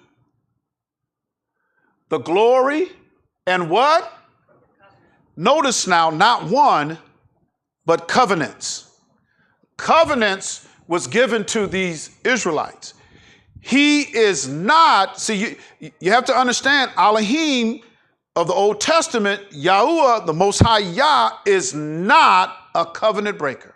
the glory, and what? Notice now, not one, but covenants. Covenants was given to these Israelites. He is not, see, you have to understand, Elohim of the Old Testament, Yahuwah, the Most High Yah, is not a covenant breaker.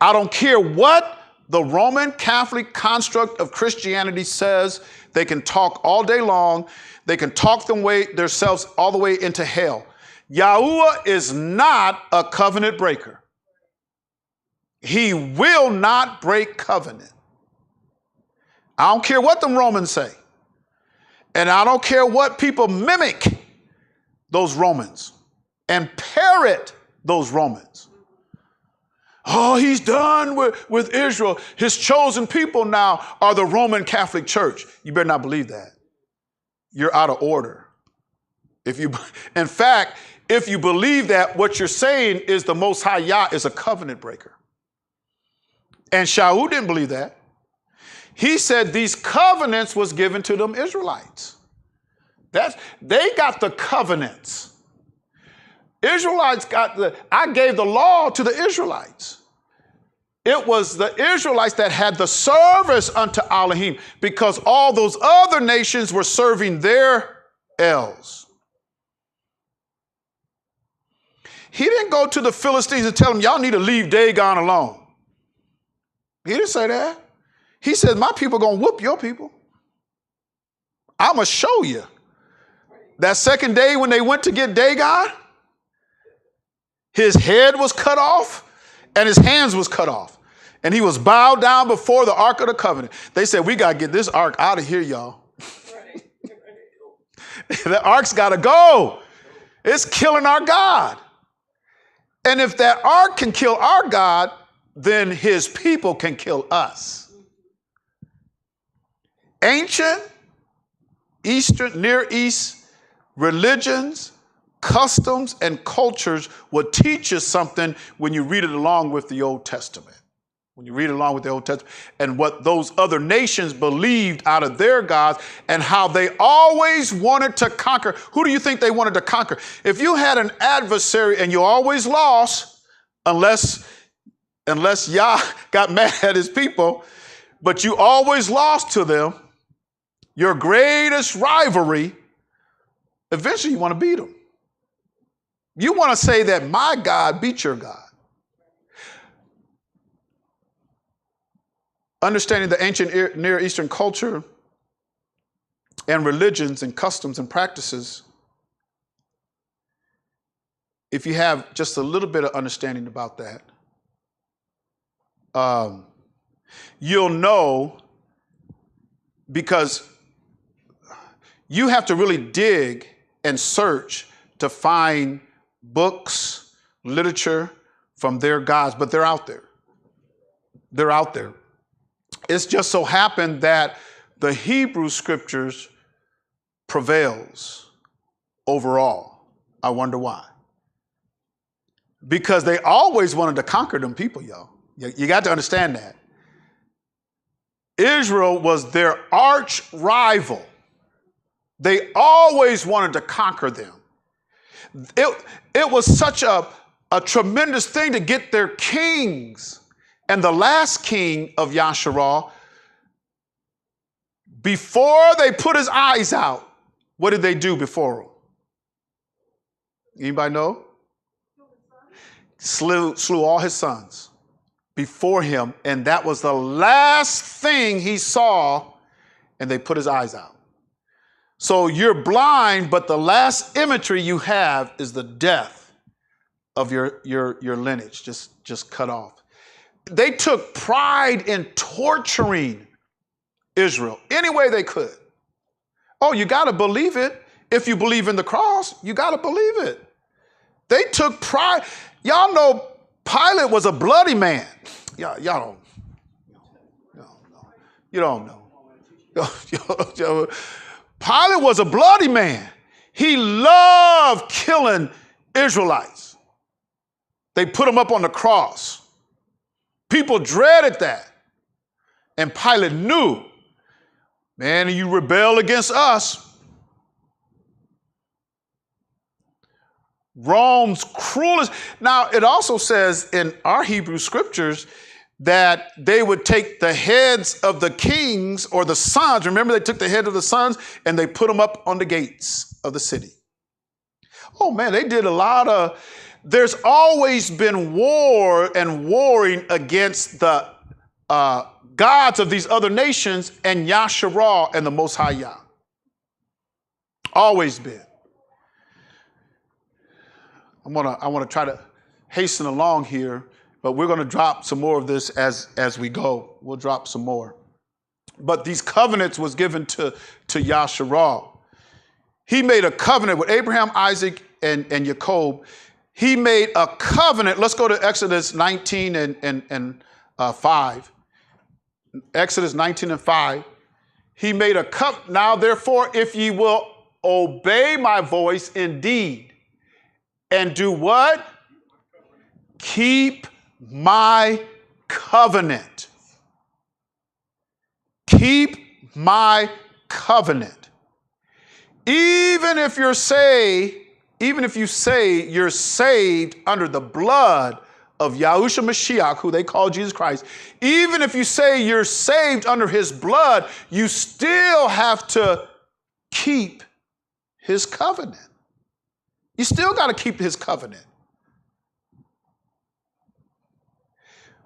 I don't care what the Roman Catholic construct of Christianity says. They can talk all day long. They can talk themselves all the way into hell. Yahuwah is not a covenant breaker. He will not break covenant. I don't care what the Romans say. And I don't care what people mimic those Romans and parrot those Romans. Oh, he's done with Israel. His chosen people now are the Roman Catholic Church. You better not believe that. You're out of order. In fact, if you believe that, what you're saying is the Most High Yah is a covenant breaker. And Shaul didn't believe that. He said these covenants was given to them Israelites. They got the covenants. Israelites I gave the law to the Israelites. It was the Israelites that had the service unto Elohim because all those other nations were serving their Els. He didn't go to the Philistines and tell them, y'all need to leave Dagon alone. He didn't say that. He said, my people are going to whoop your people. I'm going to show you. That second day when they went to get Dagon, his head was cut off and his hands was cut off. And he was bowed down before the Ark of the Covenant. They said, we got to get this Ark out of here, y'all. The Ark's got to go. It's killing our God. And if that Ark can kill our God, then his people can kill us. Ancient Eastern, Near East religions, customs, and cultures will teach you something when you read it along with the Old Testament. When you read along with the Old Testament and what those other nations believed out of their gods and how they always wanted to conquer. Who do you think they wanted to conquer? If you had an adversary and you always lost, unless Yah got mad at his people, but you always lost to them, your greatest rivalry, eventually you want to beat them. You want to say that my God beat your God. Understanding the ancient Near Eastern culture and religions and customs and practices, if you have just a little bit of understanding about that, you'll know, because you have to really dig and search to find books, literature from their gods, but they're out there. They're out there. It's just so happened that the Hebrew scriptures prevails overall. I wonder why. Because they always wanted to conquer them people, y'all. You got to understand that. Israel was their arch rival. They always wanted to conquer them. It was such a tremendous thing to get their kings. And the last king of Yasharal, before they put his eyes out, what did they do before him? Anybody know? Slew all his sons before him, and that was the last thing he saw, and they put his eyes out. So you're blind, but the last imagery you have is the death of your lineage, just cut off. They took pride in torturing Israel any way they could. Oh, you got to believe it. If you believe in the cross, you got to believe it. They took pride. Y'all know Pilate was a bloody man. Y'all don't. You don't know. Pilate was a bloody man. He loved killing Israelites. They put him up on the cross. People dreaded that. And Pilate knew, man, you rebel against us. Rome's cruelest. Now, it also says in our Hebrew scriptures that they would take the heads of the kings or the sons. Remember, they took the head of the sons and they put them up on the gates of the city. Oh, man, they did a lot of. There's always been war and warring against the gods of these other nations and Yasharal and the Most High Yah. Always been. I want to try to hasten along here, but we're going to drop some more of this as we go. We'll drop some more. But these covenants was given to Yasharal. He made a covenant with Abraham, Isaac, and Jacob. He made a covenant. Let's go to Exodus 19 and 5. Exodus 19 and 5. He made a covenant. Now, therefore, if ye will obey my voice indeed, and do what? Keep my covenant. Keep my covenant. Even if you say you're saved under the blood of Yahushua Mashiach, who they call Jesus Christ, even if you say you're saved under his blood, you still have to keep his covenant. You still got to keep his covenant.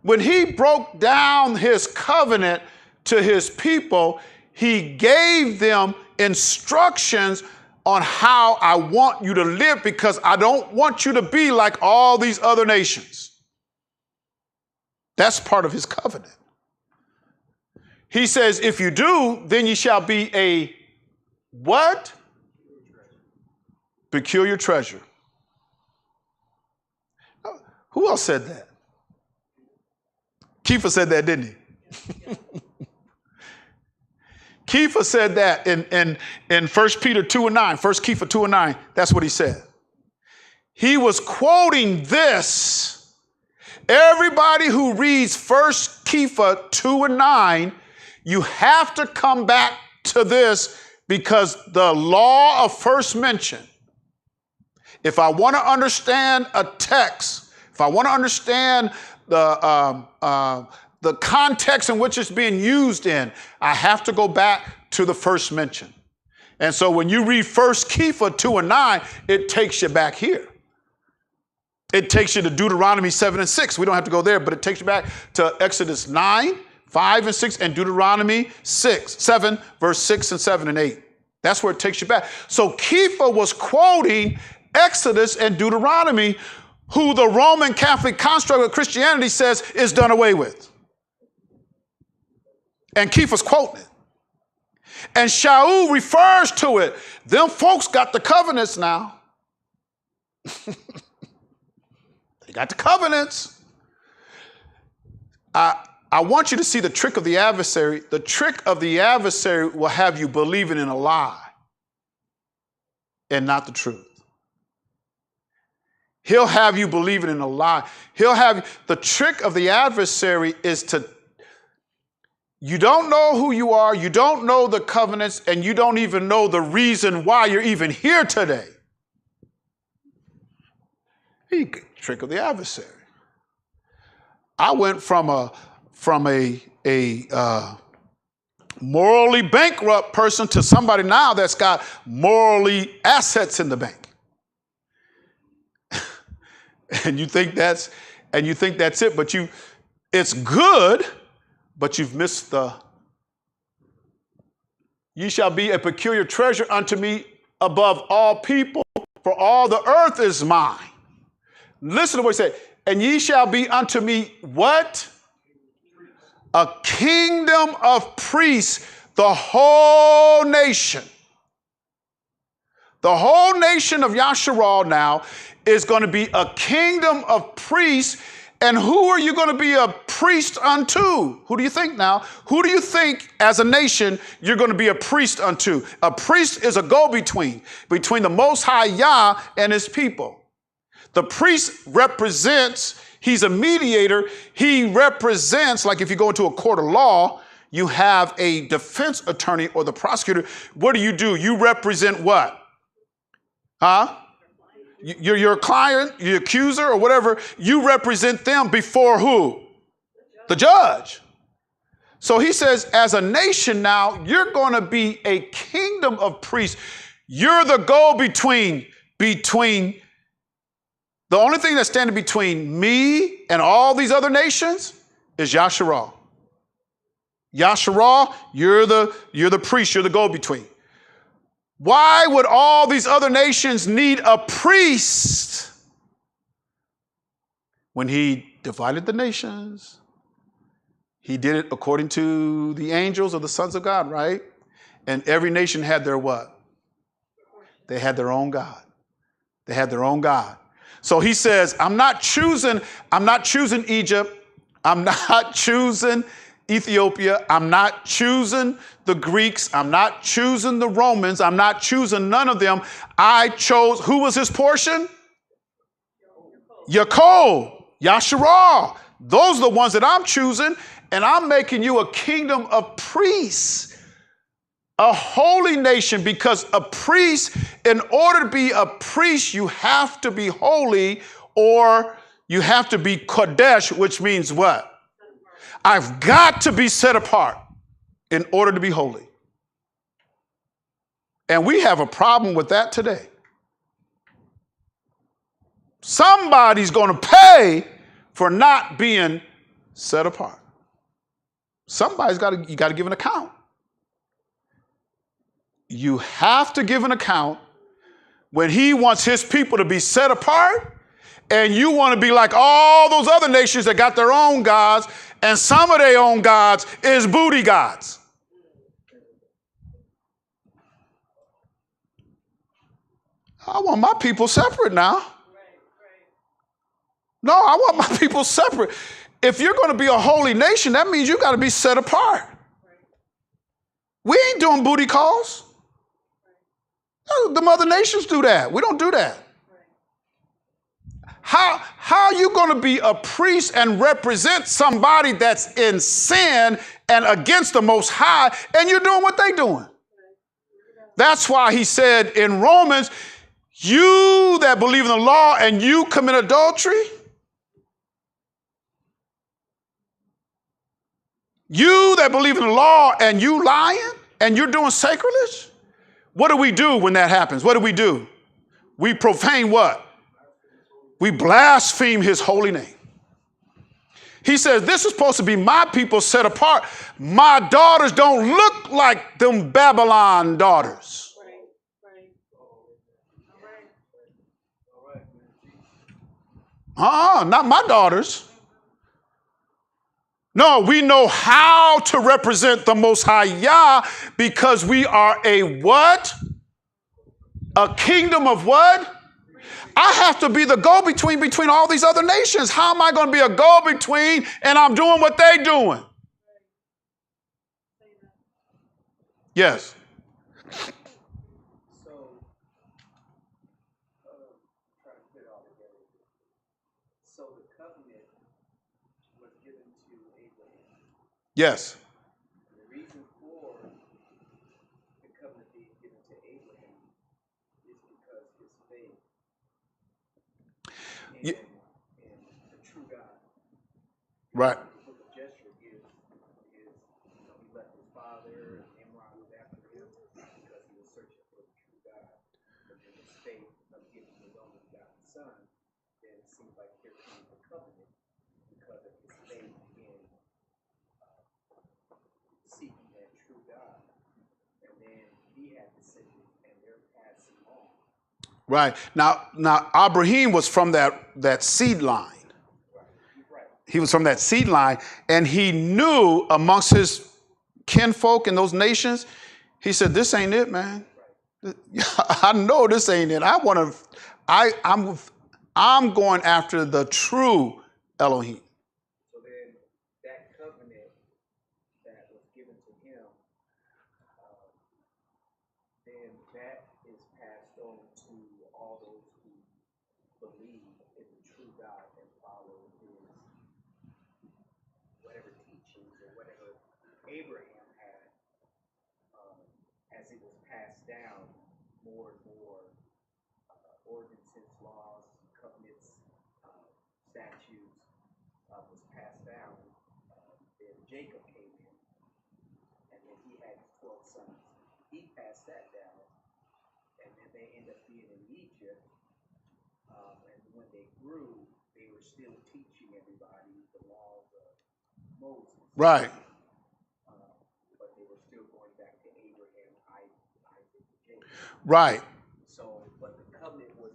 When he broke down his covenant to his people, he gave them instructions on how I want you to live, because I don't want you to be like all these other nations. That's part of his covenant. He says, if you do, then you shall be a what? Peculiar treasure. Who else said that? Kepha said that, didn't he? Kepha said that in 1 Peter 2 and 9, 1 Kepha 2 and 9, that's what he said. He was quoting this. Everybody who reads 1 Kepha 2 and 9, you have to come back to this, because the law of first mention, if I want to understand a text, if I want to understand the the context in which it's being used in, I have to go back to the first mention. And so when you read 1 Kepha 2 and 9, it takes you back here. It takes you to Deuteronomy 7 and 6. We don't have to go there, but it takes you back to Exodus 9, 5 and 6, and Deuteronomy 7, verse 6 and 7 and 8. That's where it takes you back. So Kepha was quoting Exodus and Deuteronomy, who the Roman Catholic construct of Christianity says is done away with. And Kepha's quoting it. And Shaul refers to it. Them folks got the covenants now. They got the covenants. I want you to see the trick of the adversary. The trick of the adversary will have you believing in a lie and not the truth. He'll have you believing in a lie. The trick of the adversary is to, you don't know who you are, you don't know the covenants, and you don't even know the reason why you're even here today. Trick of the adversary. I went from a morally bankrupt person to somebody now that's got morally assets in the bank. and you think that's it, but it's good, but you've missed ye shall be a peculiar treasure unto me above all people, for all the earth is mine. Listen to what he said. And ye shall be unto me what? A kingdom of priests, the whole nation. The whole nation of Yasharal now is going to be a kingdom of priests. And who are you going to be a priest unto? Who do you think now? Who do you think as a nation you're going to be a priest unto? A priest is a go-between between the Most High Yah and his people. The priest represents, he's a mediator. He represents, like if you go into a court of law, you have a defense attorney or the prosecutor. What do? You represent what? Huh? Your client, your accuser, or whatever, you represent them before who? The judge. So he says, as a nation now, you're going to be a kingdom of priests. You're the go-between. The only thing that's standing between me and all these other nations is Yasharal. Yasharal, you're the priest, you're the go-between. Why would all these other nations need a priest? When he divided the nations, he did it according to the angels of the sons of God, right? And every nation had their what? They had their own God. They had their own God. So he says, I'm not choosing Egypt. I'm not choosing Ethiopia. I'm not choosing the Greeks. I'm not choosing the Romans. I'm not choosing none of them. I chose, who was his portion? Yaakov, Yasharal. Those are the ones that I'm choosing, and I'm making you a kingdom of priests, a holy nation, because a priest, in order to be a priest, you have to be holy, or you have to be Kodesh, which means what? I've got to be set apart in order to be holy. And we have a problem with that today. Somebody's going to pay for not being set apart. You got to give an account. You have to give an account when he wants his people to be set apart, and you want to be like all those other nations that got their own gods, and some of their own gods is booty gods. I want my people separate now. No, I want my people separate. If you're going to be a holy nation, that means you got to be set apart. We ain't doing booty calls. The other nations do that. We don't do that. How are you going to be a priest and represent somebody that's in sin and against the Most High, and you're doing what they're doing? That's why he said in Romans, you that believe in the law and you commit adultery, You that believe in the law and you lying and you're doing sacrilege? What do we do when that happens? What do? We profane what? We blaspheme his holy name. He says, this is supposed to be my people set apart. My daughters don't look like them Babylon daughters. Not my daughters. No, we know how to represent the Most High Yah because we are a what? A kingdom of what? I have to be the go-between between all these other nations. How am I going to be a go-between and I'm doing what they're doing? Yes. So, trying to put it all together. So the covenant was given to Abraham. Yes. The reason for the covenant being given to Abraham is because his faith in the true God. Right. The book of Joshua is he left his father, and Nimrod was after him because he was searching for the true God. But in his faith of giving his only begotten son, then it seems like here comes the covenant because of his faith in seeking that true God. And then he had descendants, and they're passing on. Right. Now Abraham was from that seed line. He was from that seed line, and he knew amongst his kinfolk in those nations, he said, this ain't it, man. I know this ain't it. I'm going after the true Elohim. So then that covenant that was given to him, then that is passed on to all those who believe in the true God and follow his whatever teachings or whatever Abraham had, as it was passed down more and more ordinances, laws, covenants, statutes was passed down. Then Jacob came in, and then he had 12 sons. He passed that down, and then they ended up being in Egypt. And when they grew, they were still teaching everybody the laws of Moses. Right. But they were still going back to Abraham, Isaac, and Jacob. Right. So, but the covenant was,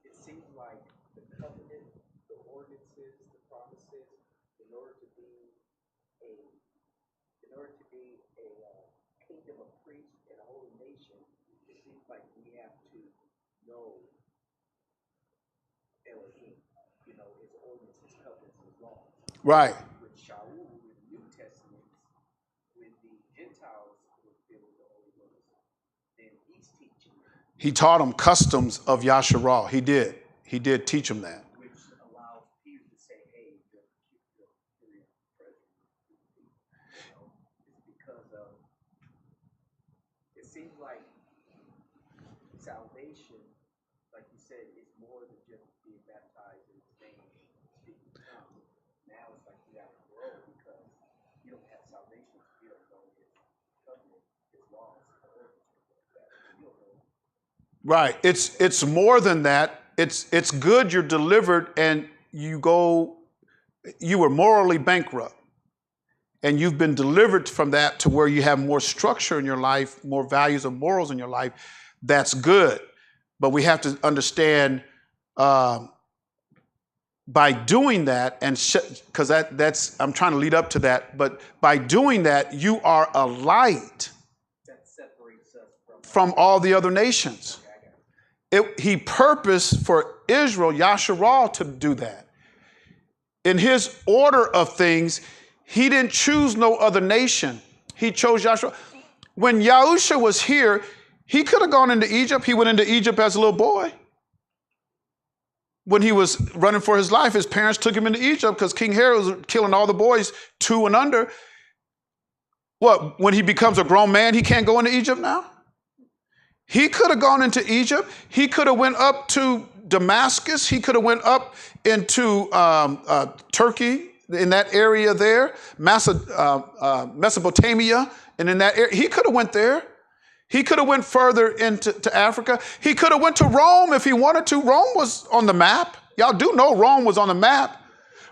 it seems like the covenant, the ordinances, the promises, in order to be a kingdom of priests and a holy nation, it seems like we have to know Elohim, his ordinances, covenants, his laws. Right. With Shaul, in the New Testament, when the Gentiles were filled with the Holy Ghost, then he's teaching them. He taught them customs of Yasharal. He did. He did teach them that. Which allows Peter to say, hey, you're present. It's because of, it seems like salvation, like you said, is more than just being baptized in his name, speaking tongues. Now it's like you have to grow because you don't have salvation if you don't know his covenant, his laws, his ordinances, like that. You don't know. Right. It's more than that. It's good you're delivered and you were morally bankrupt. And you've been delivered from that to where you have more structure in your life, more values and morals in your life. That's good. But we have to understand by doing that, and because that's I'm trying to lead up to that, but by doing that, you are a light That separates us from all the other nations. He purposed for Israel, Yasharal, to do that. In his order of things, he didn't choose no other nation. He chose Yasharal. When Yahusha was here, he could have gone into Egypt. He went into Egypt as a little boy. When he was running for his life, his parents took him into Egypt because King Herod was killing all the boys 2 and under. What, when he becomes a grown man, he can't go into Egypt now? He could have gone into Egypt. He could have went up to Damascus. He could have went up into Turkey, in that area there, Mesopotamia, and in that area. He could have went there. He could have went further into Africa. He could have went to Rome if he wanted to. Rome was on the map. Y'all do know Rome was on the map.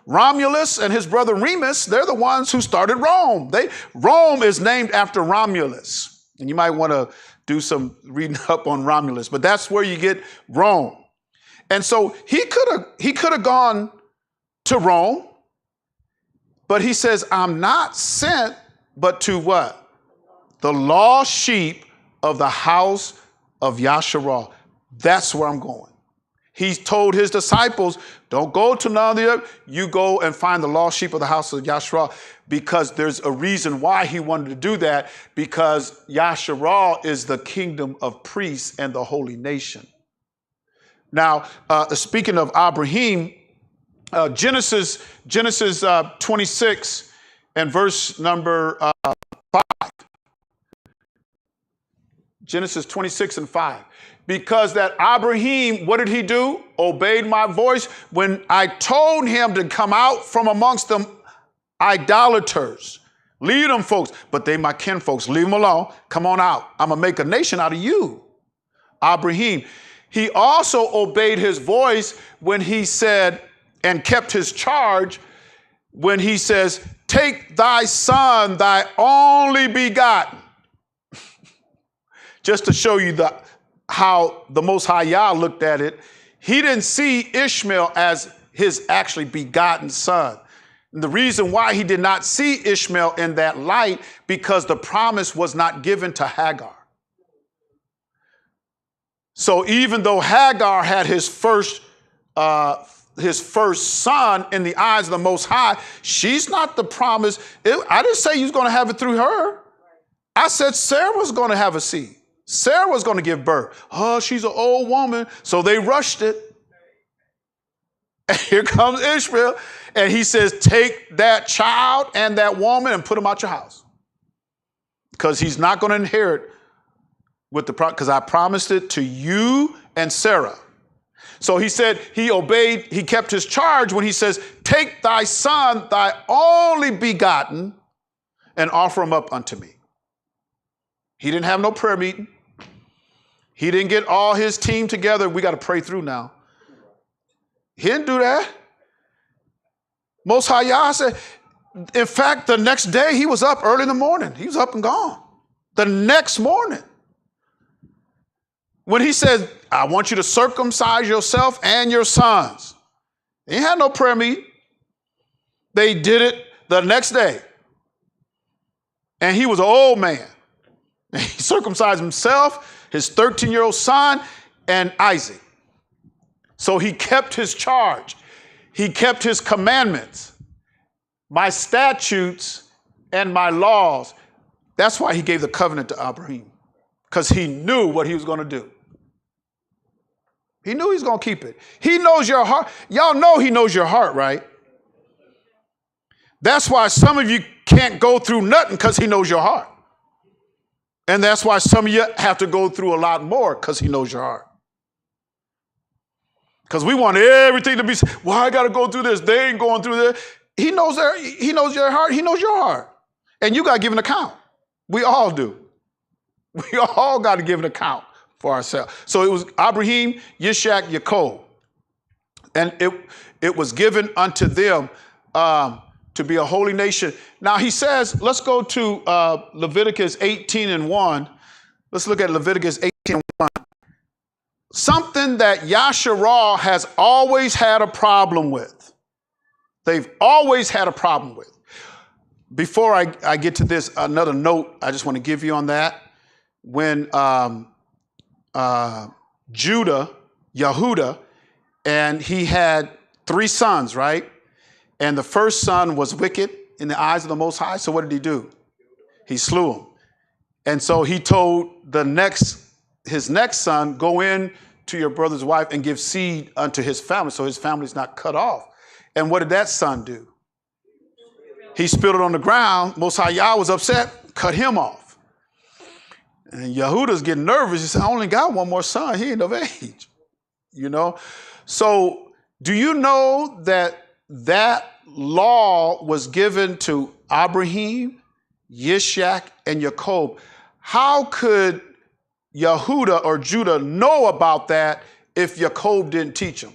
Romulus and his brother Remus, they're the ones who started Rome. Rome is named after Romulus. And you might want to do some reading up on Romulus, but that's where you get Rome. And so he could have gone to Rome, but he says, I'm not sent, but to what? The lost sheep of the house of Yasharal. That's where I'm going. He told his disciples, don't go to none of the other. You go and find the lost sheep of the house of Yasharal, because there's a reason why he wanted to do that, because Yasharal is the kingdom of priests and the holy nation. Now, speaking of Abraham, Genesis 26 and verse number 5. Genesis 26 and 5. Because that Abraham, what did he do? Obeyed my voice when I told him to come out from amongst them idolaters. Leave them folks, but they my kin folks. Leave them alone. Come on out. I'm going to make a nation out of you. Abraham. He also obeyed his voice when he said, and kept his charge, when he says, take thy son, thy only begotten. Just to show you how the Most High Yah looked at it, he didn't see Ishmael as his actually begotten son. And the reason why he did not see Ishmael in that light, because the promise was not given to Hagar. So even though Hagar had his first son in the eyes of the Most High, she's not the promise. I didn't say you was going to have it through her. I said Sarah was going to have a seed. Sarah was going to give birth. Oh, she's an old woman. So they rushed it. And here comes Ishmael. And he says, take that child and that woman and put them out your house. Because he's not going to inherit with the because I promised it to you and Sarah. So he said he obeyed, he kept his charge when he says, take thy son, thy only begotten, and offer him up unto me. He didn't have no prayer meeting. He didn't get all his team together. We got to pray through now. He didn't do that. Most High Yah said, in fact, the next day he was up early in the morning. He was up and gone. The next morning. When he said, I want you to circumcise yourself and your sons. He had no prayer meeting. They did it the next day. And he was an old man. And he circumcised himself, his 13-year-old son, and Isaac. So he kept his charge. He kept his commandments, my statutes and my laws. That's why he gave the covenant to Abraham, because he knew what he was going to do. He knew he was going to keep it. He knows your heart. Y'all know he knows your heart, right? That's why some of you can't go through nothing, because he knows your heart. And that's why some of you have to go through a lot more, because he knows your heart. Because we want everything to be, well, I got to go through this. They ain't going through this. He knows your heart. He knows your heart. And you got to give an account. We all do. We all got to give an account for ourselves. So it was Abraham, Yishak, Yaakov. And it was given unto them to be a holy nation. Now he says, let's go to Leviticus 18:1. Let's look at Leviticus 18:1. Something that Yasharal has always had a problem with. They've always had a problem with. Before I get to this, another note I just want to give you on that. When Yehuda, and he had 3 sons, right? And the first son was wicked in the eyes of the Most High. So what did he do? He slew him. And so he told his next son, go in to your brother's wife and give seed unto his family, so his family's not cut off. And what did that son do? He spilled it on the ground. Most High Yah was upset, cut him off. And Yehuda's getting nervous. He said, I only got one more son. He ain't of age. You know? So do you know that law was given to Abraham, Yishak, and Jacob, how could Yehuda or Judah know about that if Jacob didn't teach them?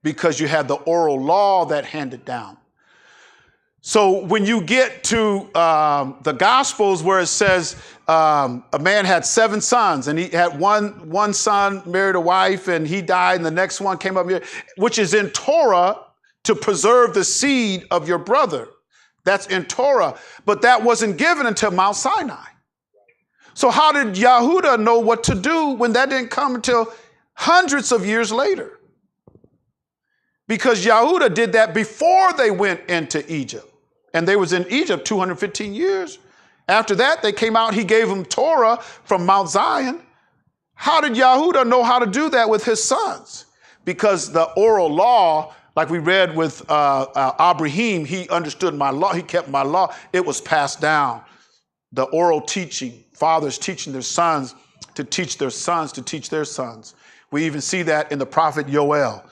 Because you had the oral law that handed down. So when you get to the Gospels where it says a man had 7 sons and he had one son married a wife and he died and the next one came up here, which is in Torah to preserve the seed of your brother. That's in Torah, but that wasn't given until Mount Sinai. So how did Yehuda know what to do when that didn't come until hundreds of years later? Because Yehuda did that before they went into Egypt. And they was in Egypt 215 years. After that, they came out, he gave them Torah from Mount Zion. How did Yehuda know how to do that with his sons? Because the oral law, like we read with Abraham, he understood my law, he kept my law. It was passed down. The oral teaching, fathers teaching their sons to teach their sons to teach their sons. We even see that in the prophet Yoel.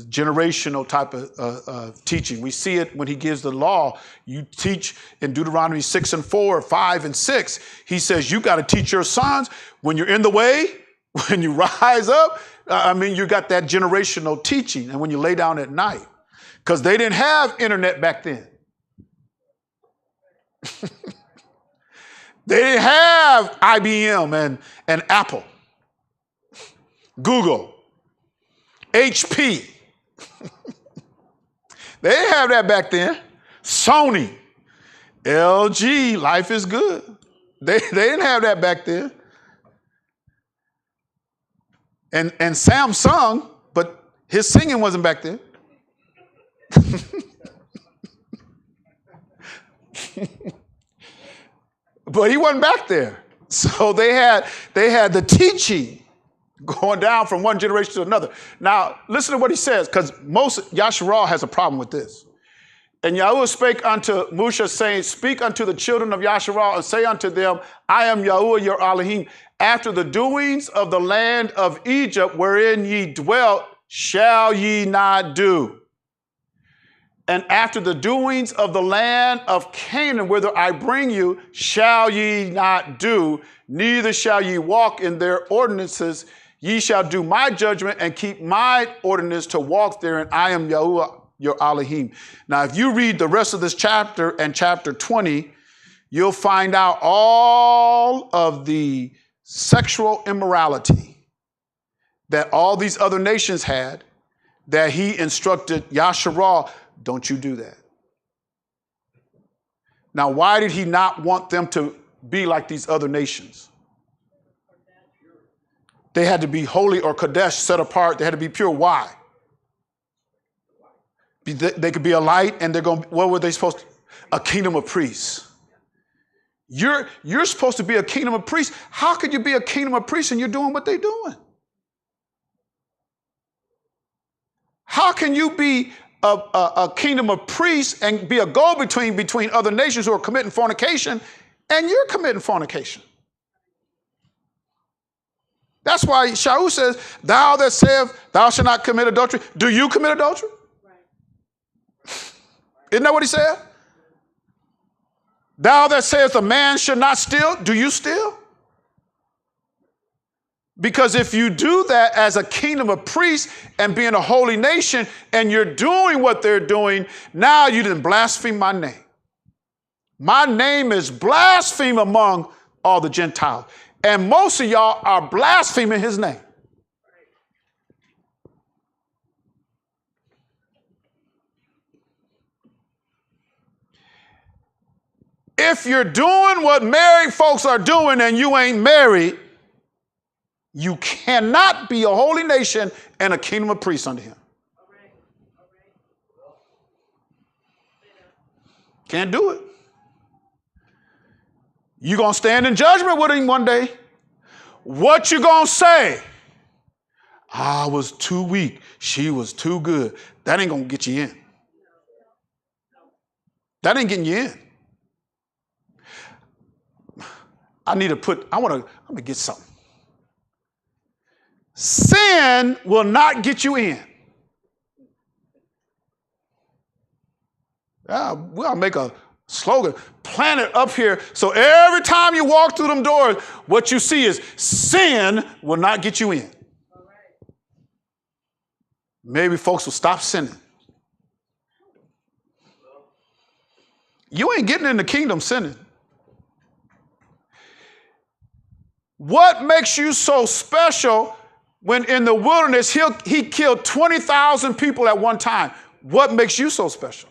Generational type of teaching. We see it when he gives the law. You teach in Deuteronomy 6 and 4, 5 and 6. He says you got to teach your sons when you're in the way, when you rise up. You got that generational teaching, and when you lay down at night, because they didn't have internet back then. They didn't have IBM and Apple, Google, HP. They didn't have that back then. Sony, LG, life is good. They didn't have that back then. And Samsung, but his singing wasn't back then. But he wasn't back there. So they had the teaching going down from one generation to another. Now, listen to what he says, because Yasharal has a problem with this. And Yahuwah spake unto Moshe, saying, speak unto the children of Yasharal, and say unto them, I am Yahuwah your Elohim. After the doings of the land of Egypt, wherein ye dwelt, shall ye not do. And after the doings of the land of Canaan, whither I bring you, shall ye not do, neither shall ye walk in their ordinances. Ye shall do my judgment and keep my ordinance to walk there, and I am Yahuwah your Elohim. Now, if you read the rest of this chapter and chapter 20, you'll find out all of the sexual immorality that all these other nations had, that he instructed Yasharal, don't you do that. Now, why did he not want them to be like these other nations? They had to be holy or Kadesh, set apart. They had to be pure. Why? They could be a light, and they're going. What were they supposed to? A kingdom of priests. You're supposed to be a kingdom of priests. How could you be a kingdom of priests and you're doing what they're doing? How can you be a kingdom of priests and be a go-between between other nations who are committing fornication, and you're committing fornication? That's why Shaul says, thou that sayest, thou shalt not commit adultery. Do you commit adultery? Right. Isn't that what he said? Thou that sayest a man should not steal. Do you steal? Because if you do that as a kingdom of priests and being a holy nation, and you're doing what they're doing, now you didn't blaspheme my name. My name is blasphemed among all the Gentiles. And most of y'all are blaspheming his name. If you're doing what married folks are doing and you ain't married, you cannot be a holy nation and a kingdom of priests under him. Can't do it. You're going to stand in judgment with him one day. What you going to say? I was too weak. She was too good. That ain't going to get you in. That ain't getting you in. I'm going to get something. Sin will not get you in. We'll make a slogan, plant it up here, so every time you walk through them doors, what you see is sin will not get you in. Maybe folks will stop sinning. You ain't getting in the kingdom sinning. What makes you so special when in the wilderness he killed 20,000 people at one time? What makes you so special?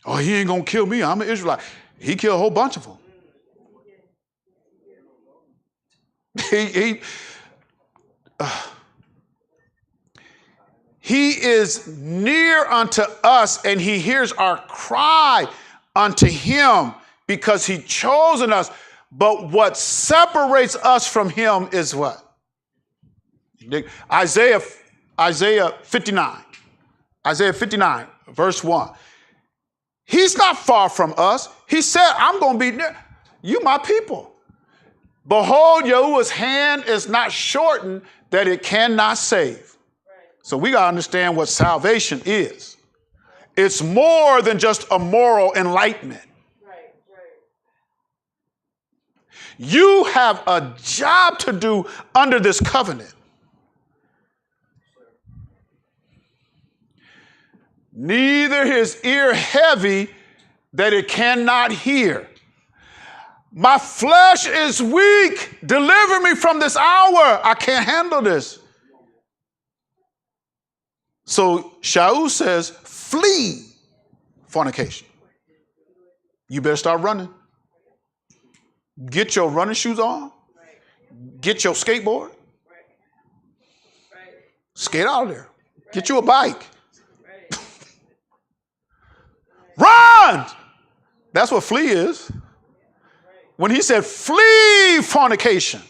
Oh, he ain't going to kill me. I'm an Israelite. He killed a whole bunch of them. He is near unto us, and he hears our cry unto him because he chosen us. But what separates us from him is what? Isaiah 59. Isaiah 59, verse 1. He's not far from us. He said, I'm going to be near. You my people. Behold, Yahuwah's hand is not shortened that it cannot save. So we got to understand what salvation is. It's more than just a moral enlightenment. You have a job to do under this covenant. Neither his ear heavy that it cannot hear. My flesh is weak. Deliver me from this hour. I can't handle this. So Shaul says, flee fornication. You better start running. Get your running shoes on. Get your skateboard. Skate out of there. Get you a bike. Run! That's what flee is. When he said flee fornication,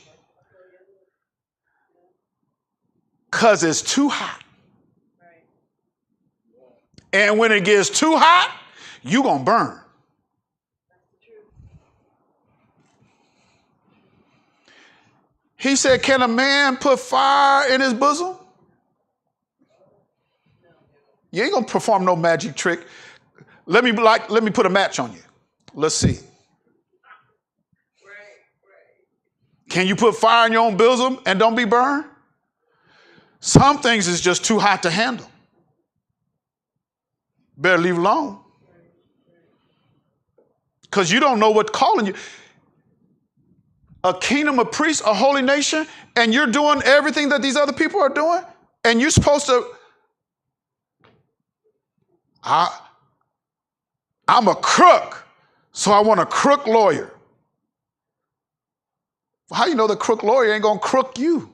because it's too hot. And when it gets too hot, you're going to burn. He said, can a man put fire in his bosom? You ain't going to perform no magic trick. Let me put a match on you. Let's see. Can you put fire in your own bosom and don't be burned? Some things is just too hot to handle. Better leave alone. Because you don't know what's calling you. A kingdom of priests, a holy nation, and you're doing everything that these other people are doing, and you're supposed to. I'm a crook, so I want a crook lawyer. Well, how you know the crook lawyer ain't gonna crook you?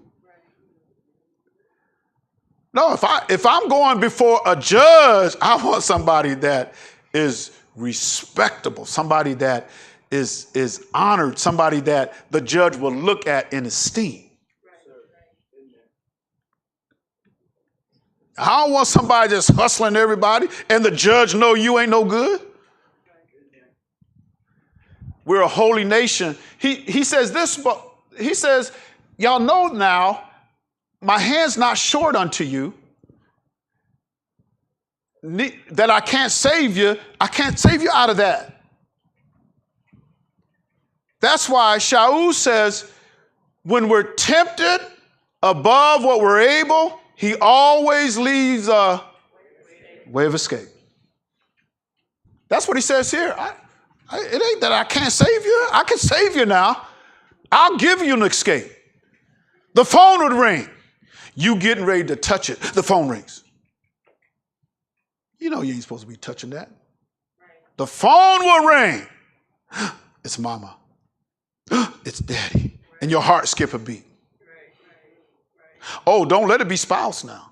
No, if I'm going before a judge, I want somebody that is respectable, somebody that is honored, somebody that the judge will look at in esteem. I don't want somebody just hustling everybody and the judge know you ain't no good. We're a holy nation. He says this, but he says, y'all know now, my hand's not short unto you, that I can't save you. I can't save you out of that. That's why Shaul says, when we're tempted above what we're able, he always leaves a way of escape. That's what he says here. It ain't that I can't save you. I can save you now. I'll give you an escape. The phone would ring. You getting ready to touch it. The phone rings. You know you ain't supposed to be touching that. The phone will ring. It's mama. It's daddy. And your heart skip a beat. Oh, don't let it be spouse now.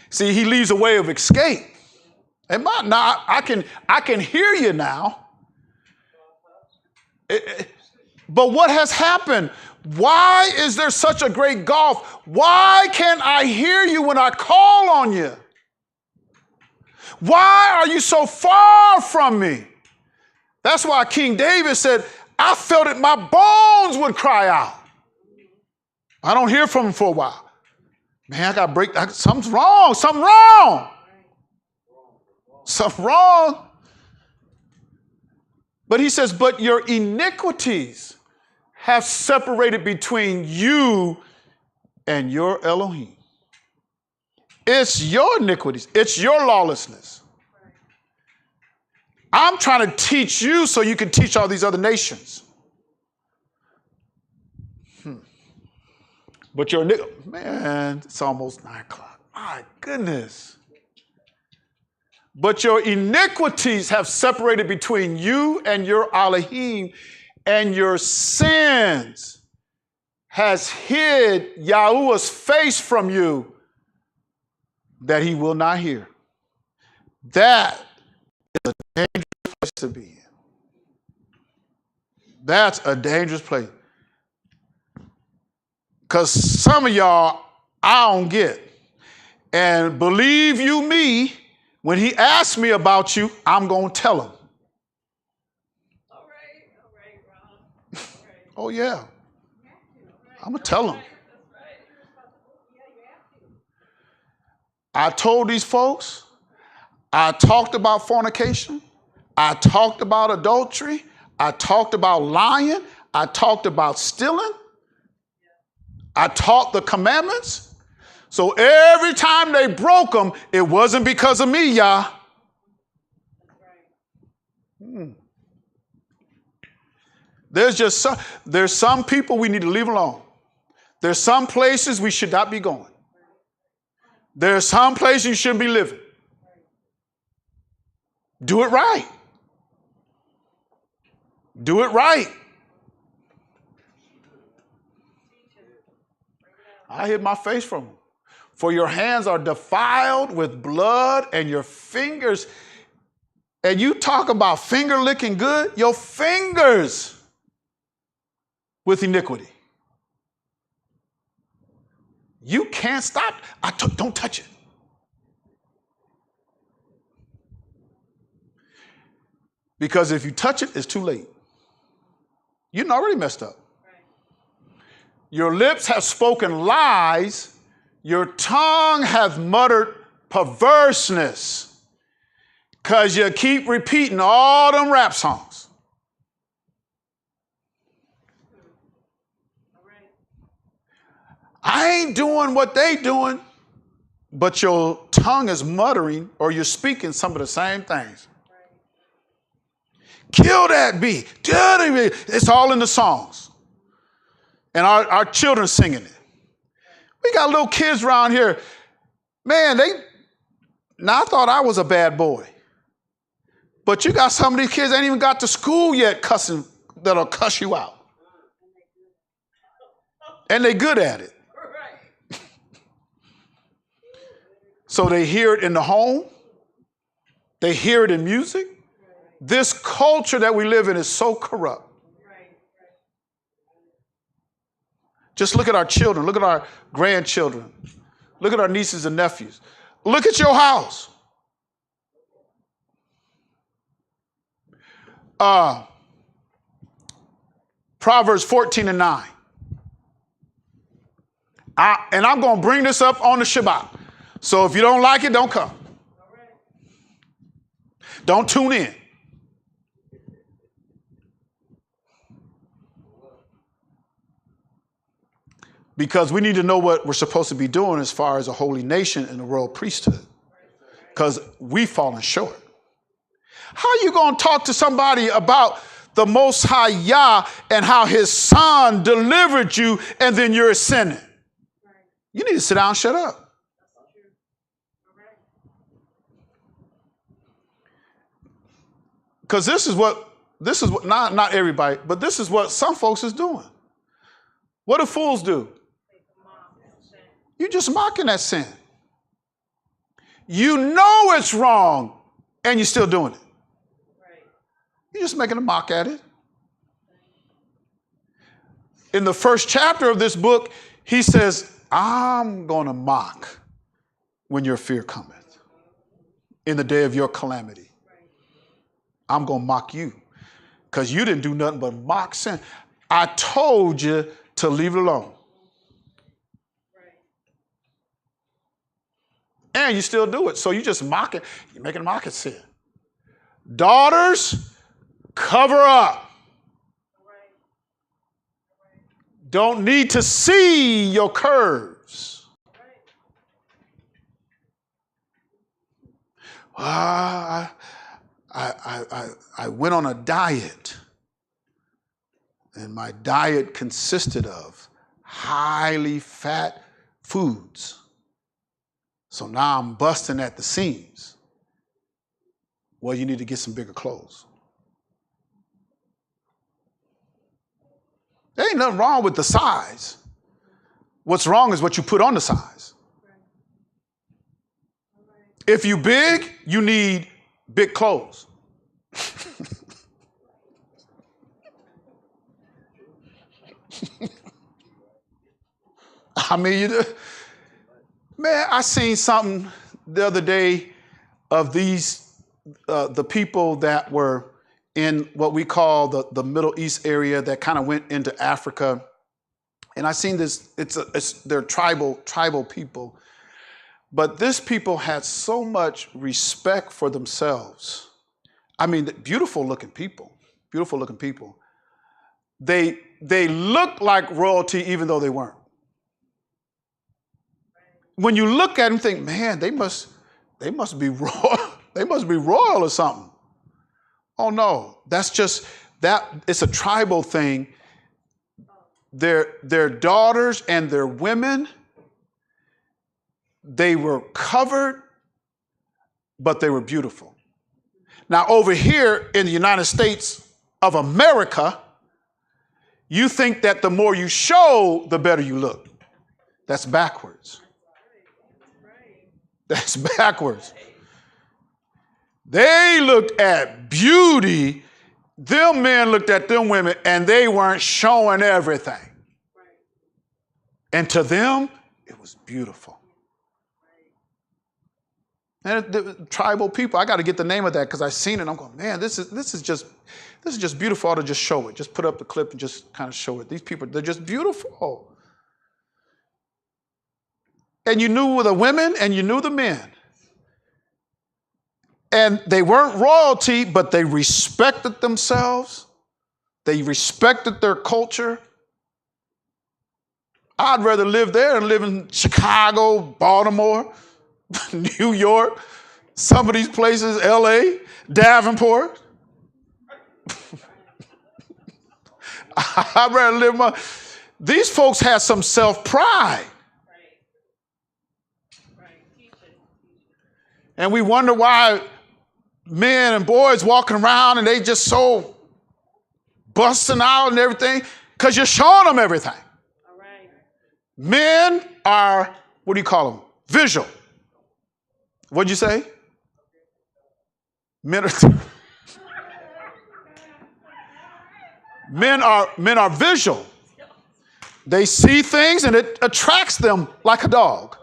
See, he leaves a way of escape. And now I can hear you now. But what has happened? Why is there such a great gulf? Why can't I hear you when I call on you? Why are you so far from me? That's why King David said, I felt it, my bones would cry out. I don't hear from him for a while. Man, I got to break. Something's wrong. Something wrong. Something wrong. But he says, but your iniquities have separated between you and your Elohim. It's your iniquities. It's your lawlessness. I'm trying to teach you so you can teach all these other nations. But your man, it's almost 9 o'clock. My goodness. But your iniquities have separated between you and your Elohim, and your sins has hid Yahuwah's face from you, that he will not hear. That is a dangerous place to be in. That's a dangerous place. Because some of y'all, I don't get. And believe you me, when he asks me about you, I'm going to tell him. All right, Ron. All right. Oh, yeah. I'm going to tell him. That's right. Yeah, you have to. I told these folks, I talked about fornication. I talked about adultery. I talked about lying. I talked about stealing. I taught the commandments. So every time they broke them, it wasn't because of me, y'all. There's some people we need to leave alone. There's some places we should not be going. There's some places you shouldn't be living. Do it right. Do it right. I hid my face from them. For your hands are defiled with blood, and your fingers, and you talk about finger licking good, your fingers with iniquity. You can't stop. Don't touch it. Because if you touch it, it's too late. You're already messed up. Your lips have spoken lies. Your tongue hath muttered perverseness. Because you keep repeating all them rap songs. I ain't doing what they doing, but your tongue is muttering, or you're speaking some of the same things. Kill that bee. It's all in the songs. And our children singing it. We got little kids around here. Man, now I thought I was a bad boy. But you got some of these kids ain't even got to school yet cussing, that'll cuss you out. And they good at it. So they hear it in the home. They hear it in music. This culture that we live in is so corrupt. Just look at our children. Look at our grandchildren. Look at our nieces and nephews. Look at your house. Proverbs 14:9. And I'm going to bring this up on the Shabbat. So if you don't like it, don't come. Don't tune in. Because we need to know what we're supposed to be doing as far as a holy nation and the royal priesthood. Because we've fallen short. How are you going to talk to somebody about the Most High Yah and how his son delivered you and then you're sinning? You need to sit down and shut up. Because this is what not everybody, but this is what some folks is doing. What do fools do? You're just mocking that sin. You know it's wrong, and you're still doing it. You're just making a mock at it. In the first chapter of this book, he says, I'm going to mock when your fear cometh, in the day of your calamity. I'm going to mock you. because you didn't do nothing but mock sin. I told you to leave it alone. And you still do it. So you just mock it. You're making a mock of sin. Daughters, cover up. Don't need to see your curves. I went on a diet, and my diet consisted of highly fat foods. So now I'm busting at the seams. Well, you need to get some bigger clothes. There ain't nothing wrong with the size. What's wrong is what you put on the size. If you big, you need big clothes. I mean, man, I seen something the other day of these, the people that were in what we call the Middle East area that kind of went into Africa. And I seen this, they're tribal people. But this people had so much respect for themselves. I mean, beautiful looking people. They looked like royalty even though they weren't. When you look at them, think, man, they must be royal. They must be royal or something. Oh no, that's just that. It's a tribal thing. Their daughters and their women, they were covered, but they were beautiful. Now over here in the United States of America, you think that the more you show, the better you look. That's backwards. That's backwards. They looked at beauty. Them men looked at them women and they weren't showing everything. And to them, it was beautiful. And the tribal people, I got to get the name of that because I seen it. I'm going, man, this is just beautiful. I ought to just show it. Just put up the clip and just kind of show it. These people, they're just beautiful. And you knew the women and you knew the men. And they weren't royalty, but they respected themselves. They respected their culture. I'd rather live there than live in Chicago, Baltimore, New York, some of these places, LA, Davenport. I'd rather live these folks had some self-pride. And we wonder why men and boys walking around and they just so busting out and everything, because you're showing them everything. All right. Men are, what do you call them? Visual. What'd you say? Men are visual. They see things and it attracts them like a dog.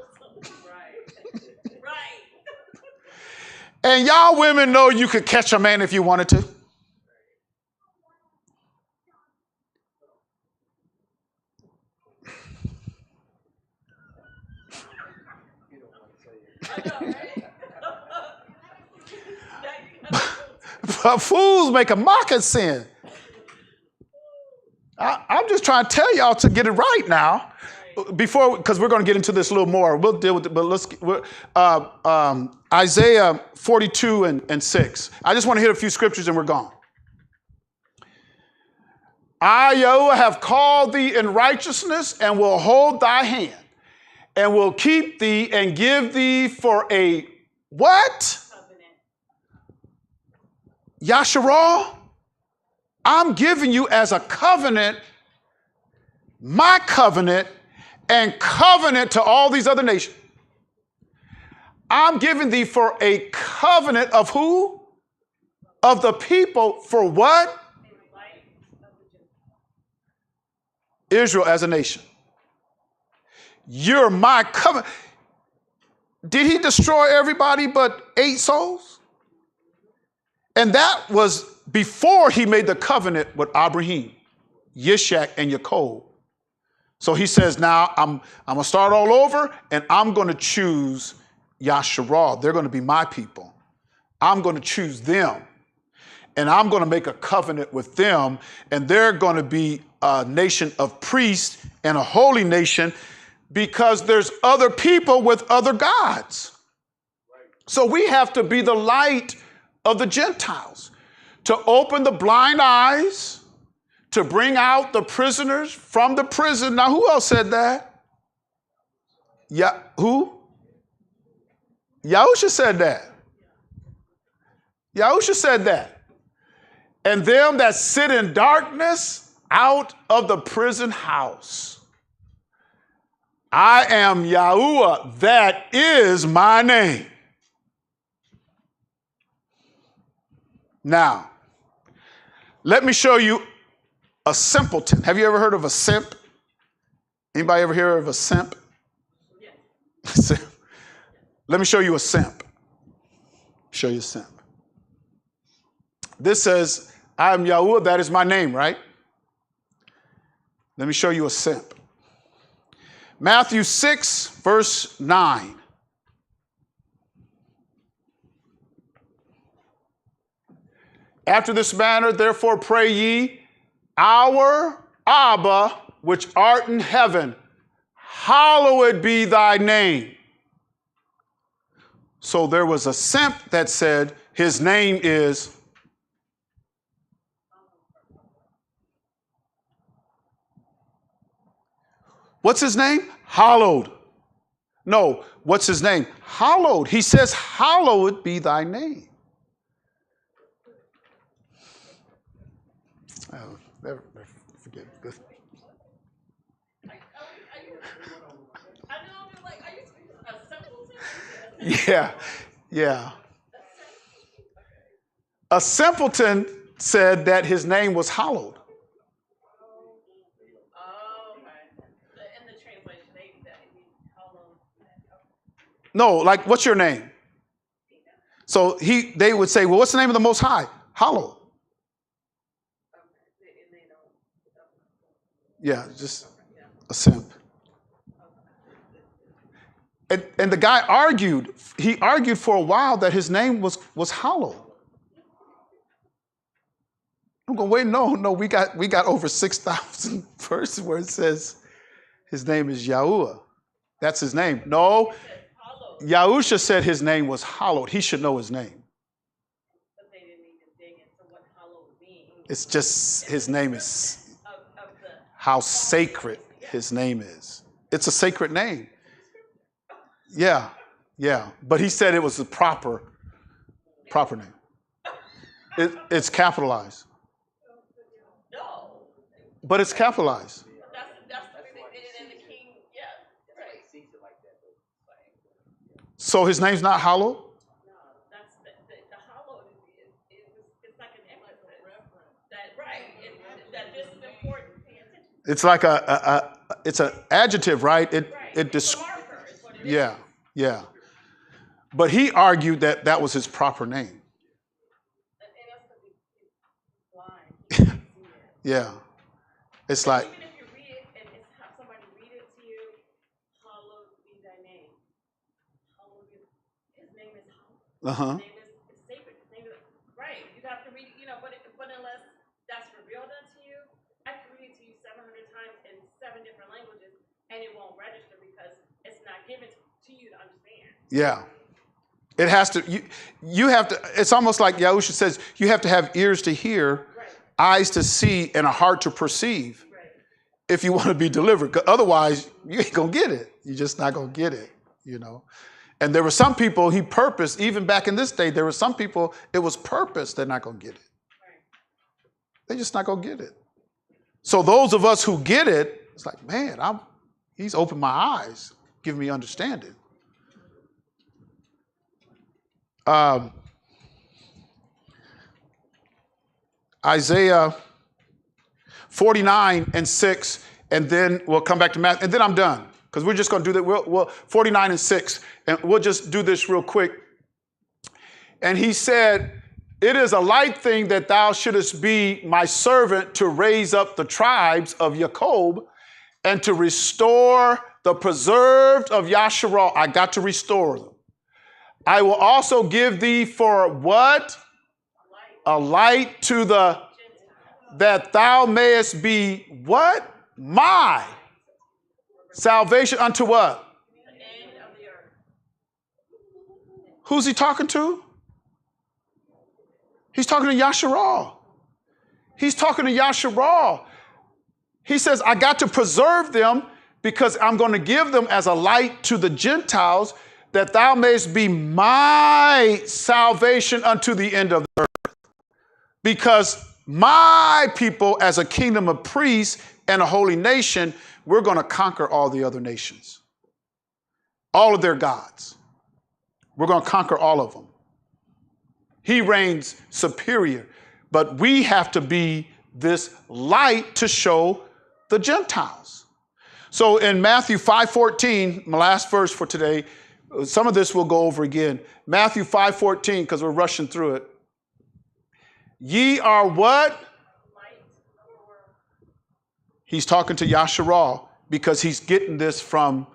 And y'all women know you could catch a man if you wanted to. But fools make a mock of sin. I'm just trying to tell y'all to get it right now. Before, because we're going to get into this a little more. We'll deal with it, but Isaiah 42 and 6. I just want to hit a few scriptures and we're gone. I, Yahweh, have called thee in righteousness and will hold thy hand and will keep thee and give thee for a what? Covenant. Yasharal, I'm giving you as a covenant, my covenant, and covenant to all these other nations. I'm giving thee for a covenant of who? Of the people for what? Israel as a nation. You're my covenant. Did he destroy everybody but 8 souls? And that was before he made the covenant with Abraham, Yishak, and Yaakov. So he says, now I'm going to start all over, and I'm going to choose Yasharal. They're going to be my people. I'm going to choose them, and I'm going to make a covenant with them, and they're going to be a nation of priests and a holy nation, because there's other people with other gods. So we have to be the light of the Gentiles, to open the blind eyes, to bring out the prisoners from the prison. Now, who else said that? Yeah, who? Yahusha said that. Yahusha said that. And them that sit in darkness out of the prison house. I am Yahuwah, that is my name. Now, let me show you a simpleton. Have you ever heard of a simp? Anybody ever hear of a simp? Yes. Let me show you a simp. Show you a simp. This says, I am Yahuwah, that is my name, right? Let me show you a simp. Matthew 6, verse 9. After this manner, therefore, pray ye, our Abba, which art in heaven, hallowed be thy name. So there was a simp that said his name is what's his name? Hallowed. No, what's his name? Hallowed. He says, hallowed be thy name. Oh, never forget this. Yeah. A simpleton said that his name was hallowed. In the translation, hallowed. No, like, what's your name? So they would say, well, what's the name of the Most High? Hallowed. Yeah, just a simp. And the guy argued. He argued for a while that his name was hallowed. I'm going, wait, no, we got over 6,000 verses where it says his name is Yahuwah. That's his name. No, Yahusha said his name was hallowed. He should know his name. But they didn't even dig into what hallowed means. It's just his name is how sacred his name is. It's a sacred name. Yeah. But he said it was the proper name. It's capitalized. No. But it's capitalized. That's the way they did it in the king. Yeah, right. So his name's not hallowed? No, that's the hallowed it's like an emphasis. That right. That this is important. Pay attention. It's like it's an adjective, right? It It's a marker is what it is. Yeah. But he argued that was his proper name. And that's because he's blind. Yeah. It's like, Even if you read it and have somebody read it to you, hallowed be thy name. Hallowed be his name is hallowed. His name is sacred. His name is right. You have to read it, but unless that's revealed unto you, I can read it to you 700 times in 7 different languages, and it won't register because it's not given to you to understand. yeah. It has to, you have to, it's almost like Yahusha says, you have to have ears to hear, Right. eyes to see, and a heart to perceive Right. if you want to be delivered. 'Cause otherwise, you ain't going to get it. You're just not going to get it, And there were some people he purposed, even back in this day, there were some people, it was purpose, they're not going to get it. Right. They're just not going to get it. So those of us who get it, it's like, man, he's opened my eyes, giving me understanding. Isaiah 49:6, and then we'll come back to Matthew, and then I'm done, because we're just going to do that. We'll 49:6, and we'll just do this real quick. And he said, It is a light thing that thou shouldest be my servant to raise up the tribes of Jacob and to restore the preserved of Yasharal. I got to restore them. I will also give thee for what? A light to the, that thou mayest be what? My salvation unto what? The end of the earth. Who's he talking to? He's talking to Yasharal. He's talking to Yasharal. He says, I got to preserve them because I'm going to give them as a light to the Gentiles, that thou mayest be my salvation unto the end of the earth. Because my people, as a kingdom of priests and a holy nation, we're going to conquer all the other nations. All of their gods. We're going to conquer all of them. He reigns superior, but we have to be this light to show the Gentiles. So in Matthew 5:14, my last verse for today, some of this we'll go over again. Matthew 5:14, because we're rushing through it. Ye are what? He's talking to Yasharal because he's getting this from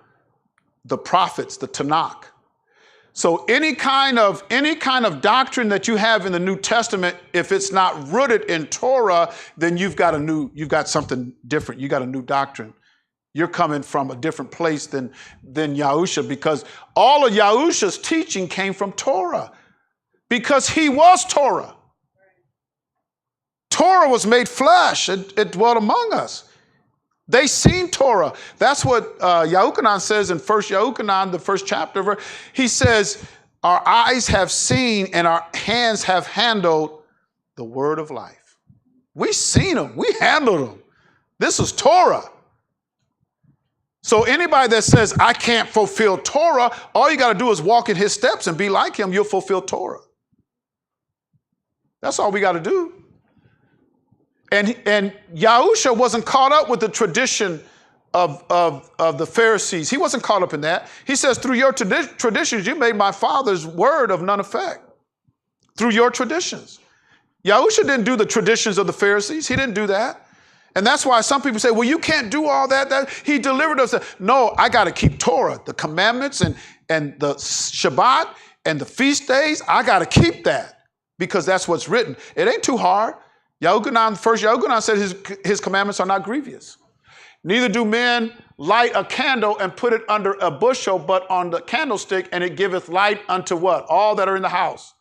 the prophets, the Tanakh. So any kind of doctrine that you have in the New Testament, if it's not rooted in Torah, then you've got something different. You got a new doctrine. You're coming from a different place than Yahusha, because all of Yahusha's teaching came from Torah, because he was Torah. Torah was made flesh. It dwelt among us. They seen Torah. That's what Yahuchanan says in 1 Yahuchanan, the first chapter. He says, our eyes have seen and our hands have handled the word of life. We seen them. We handled them. This is Torah. So anybody that says, I can't fulfill Torah, all you got to do is walk in his steps and be like him. You'll fulfill Torah. That's all we got to do. And Yahusha wasn't caught up with the tradition of the Pharisees. He wasn't caught up in that. He says, through your traditions, you made my Father's word of none effect. Through your traditions. Yahusha didn't do the traditions of the Pharisees. He didn't do that. And that's why some people say, well, you can't do all that. He delivered us. No, I got to keep Torah, the commandments and the Shabbat and the feast days. I got to keep that because that's what's written. It ain't too hard. First Yahuchanan said his commandments are not grievous. Neither do men light a candle and put it under a bushel, but on the candlestick, and it giveth light unto what? All that are in the house.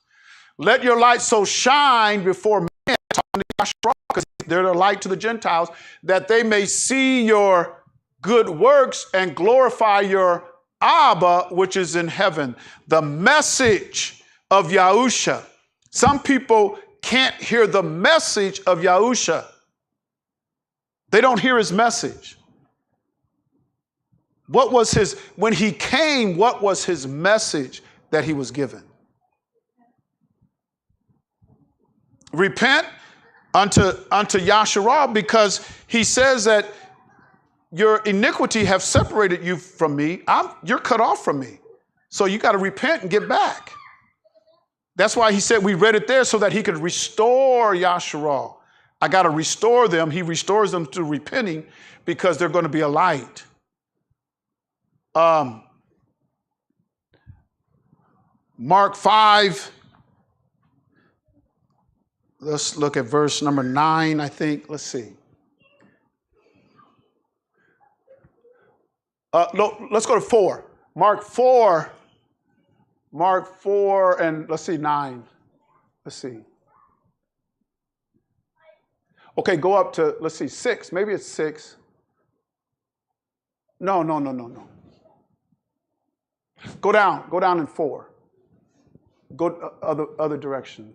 Let your light so shine before men, talking to Yahshua, because they're the light to the Gentiles, that they may see your good works and glorify your Abba, which is in heaven. The message of Yahusha. Some people can't hear the message of Yahusha. They don't hear his message. When he came, what was his message that he was given? Repent unto Yasharal, because he says that your iniquity have separated you from me. You're cut off from me. So you got to repent and get back. That's why he said we read it there so that he could restore Yasharal. I got to restore them. He restores them through repenting because they're going to be a light. Mark 5. Let's look at verse number 9, I think. Let's see. Let's go to 4. Mark 4, and let's see, 9. Let's see. Okay, go up to, let's see, 6. Maybe it's 6. No. Go down in 4. Go other direction.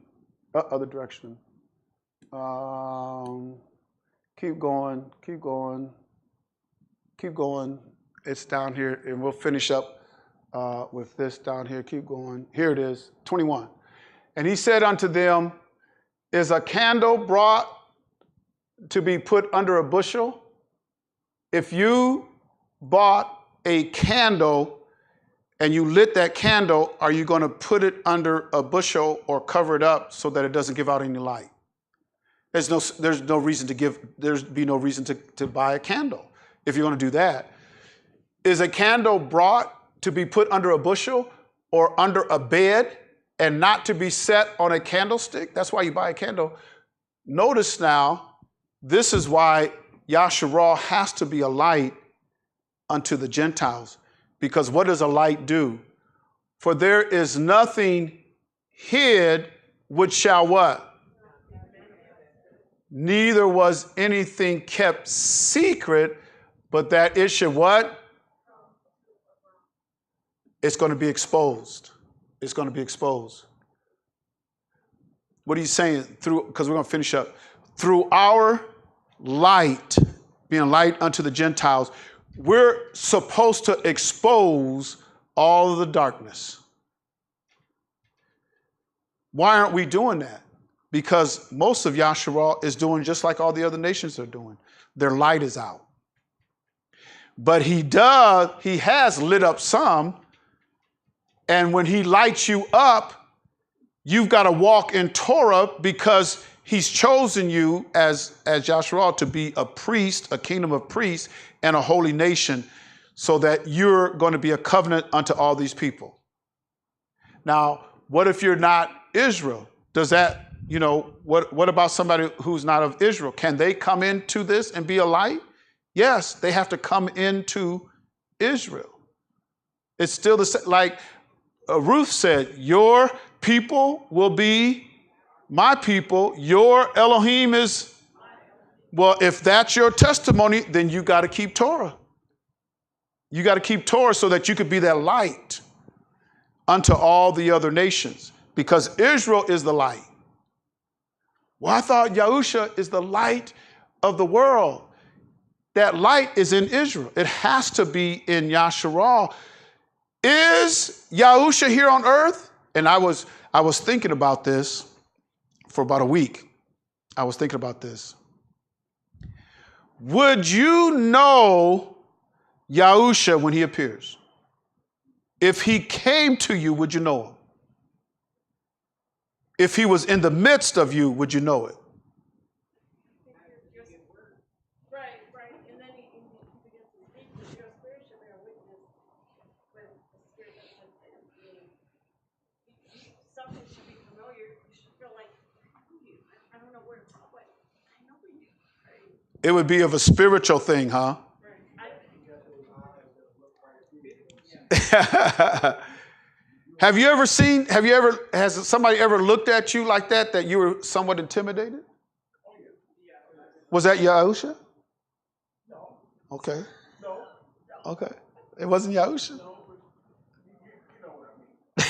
Other direction. Keep going. It's down here, and we'll finish up with this down here. Keep going. Here it is, 21. And he said unto them, is a candle brought to be put under a bushel? If you bought a candle and you lit that candle, are you going to put it under a bushel or cover it up so that it doesn't give out any light? There's no reason to buy a candle if you're going to do that. Is a candle brought to be put under a bushel or under a bed and not to be set on a candlestick? That's why you buy a candle. Notice now, this is why Yasharal has to be a light unto the Gentiles. Because what does a light do? For there is nothing hid which shall what? Neither was anything kept secret, but that it should what? It's going to be exposed. It's going to be exposed. What are you saying? Because we're going to finish up. Through our light, being light unto the Gentiles, we're supposed to expose all of the darkness. Why aren't we doing that? Because most of Yasharal is doing just like all the other nations are doing. Their light is out. But he has lit up some. And when he lights you up, you've got to walk in Torah because he's chosen you as Yasharal to be a priest, a kingdom of priests, and a holy nation, so that you're going to be a covenant unto all these people. Now, what if you're not Israel? Does that, what about somebody who's not of Israel? Can they come into this and be a light? Yes, they have to come into Israel. It's still the same. Like Ruth said, your people will be my people. Your Elohim is, well, if that's your testimony, then you got to keep Torah. You got to keep Torah so that you could be that light unto all the other nations. Because Israel is the light. Well, I thought Yahusha is the light of the world. That light is in Israel. It has to be in Yasharal. Is Yahusha here on earth? And I was thinking about this for about a week. I was thinking about this. Would you know Yahusha when he appears? If he came to you, would you know him? If he was in the midst of you, would you know it? Right. And then he begins to speak to your spirit should bear witness with the spirit that's in him. Something should be familiar. You should feel like, I don't know where to talk, but I know you. Right? It would be of a spiritual thing, huh? Right. Has somebody ever looked at you like that you were somewhat intimidated? Was that Yahusha? No. Okay. No. Okay. It wasn't Yahusha? No, but you know what I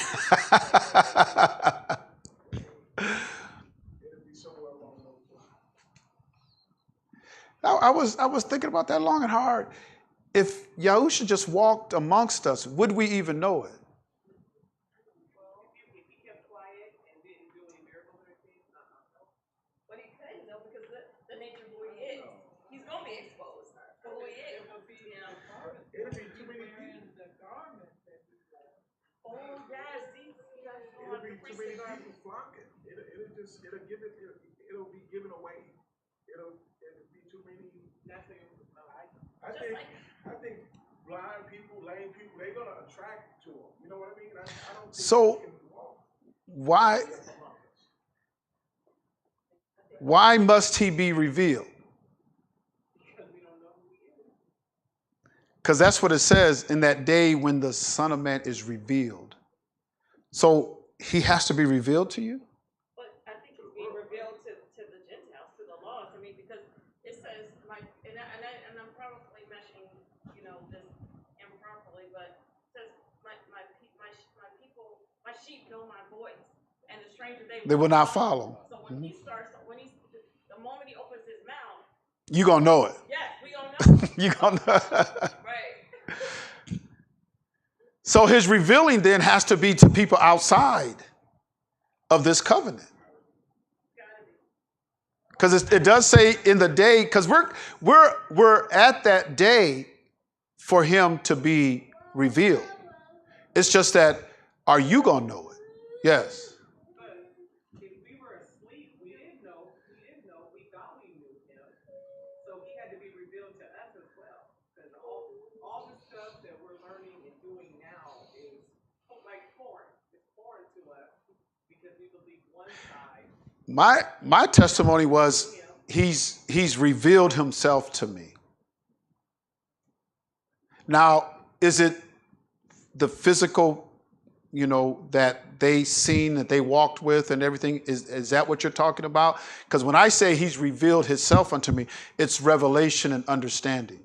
mean. It'll be somewhere along those lines. I was thinking about that long and hard. If Yahusha just walked amongst us, would we even know it? It'll be given away. It'll be too many. I think blind people, lame people, they're gonna attract to them. You know what I mean? I don't think so. Why must he be revealed? Because that's what it says in that day when the Son of Man is revealed. So he has to be revealed to you? But I think it's being revealed to the Gentiles, to the lost. I mean, because it says, like, and I'm probably meshing, this improperly, but it says, my people, my sheep know my voice, and the stranger they will not follow. So when the moment he opens his mouth, you're going to know it. yes, we gonna know. You're going to know. Right. So his revealing then has to be to people outside of this covenant. Because it does say in the day, because we're at that day for him to be revealed. It's just that, are you going to know it? Yes. But if we were asleep, we didn't know. We thought we knew him. So he had to be revealed to us as well. Because all the stuff that we're learning and doing now is like foreign. It's foreign to us because we believe one side. My testimony was he's revealed himself to me. Now, is it the physical, that they seen, that they walked with and everything? Is that what you're talking about? Because when I say he's revealed himself unto me, it's revelation and understanding.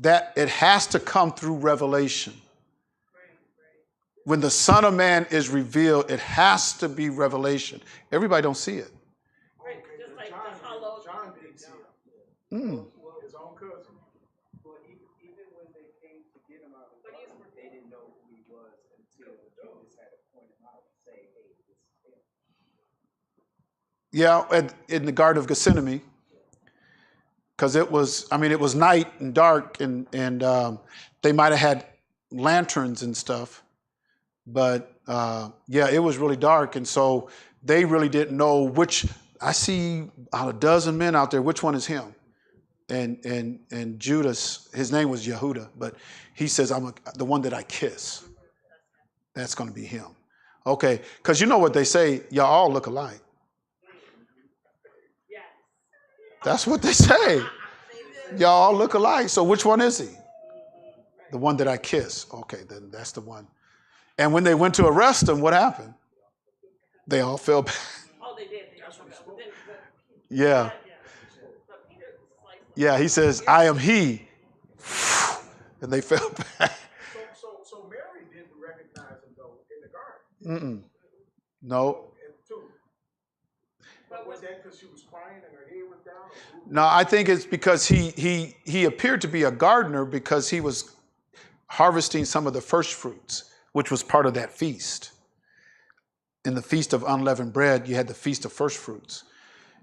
That it has to come through revelation. When the Son of Man is revealed, it has to be revelation. Everybody don't see it. Right, just like the hollow. John didn't see him. His own cousin. But even when they came to get him out of the garden, they didn't know who he was until Judas had to point him out and say, hey, this is him. Yeah, in the Garden of Gethsemane. Because it was night and dark, and they might have had lanterns and stuff. But it was really dark, and so they really didn't know which. I see out of a dozen men out there, which one is him? And Judas, his name was Yehuda, but he says, "I'm the one that I kiss." That's going to be him. Okay, because you know what they say, y'all all look alike. That's what they say. Y'all all look alike. So which one is he? The one that I kiss. Okay, then that's the one. And when they went to arrest him, what happened? They all fell back. Oh, they did. Yeah. Yeah, he says, I am he. And they fell back. So Mary didn't recognize him, though, in the garden. No. But was that because she was crying and her head was down? No, I think it's because he appeared to be a gardener because he was harvesting some of the first fruits, which was part of that feast. In the Feast of Unleavened Bread, you had the Feast of First Fruits.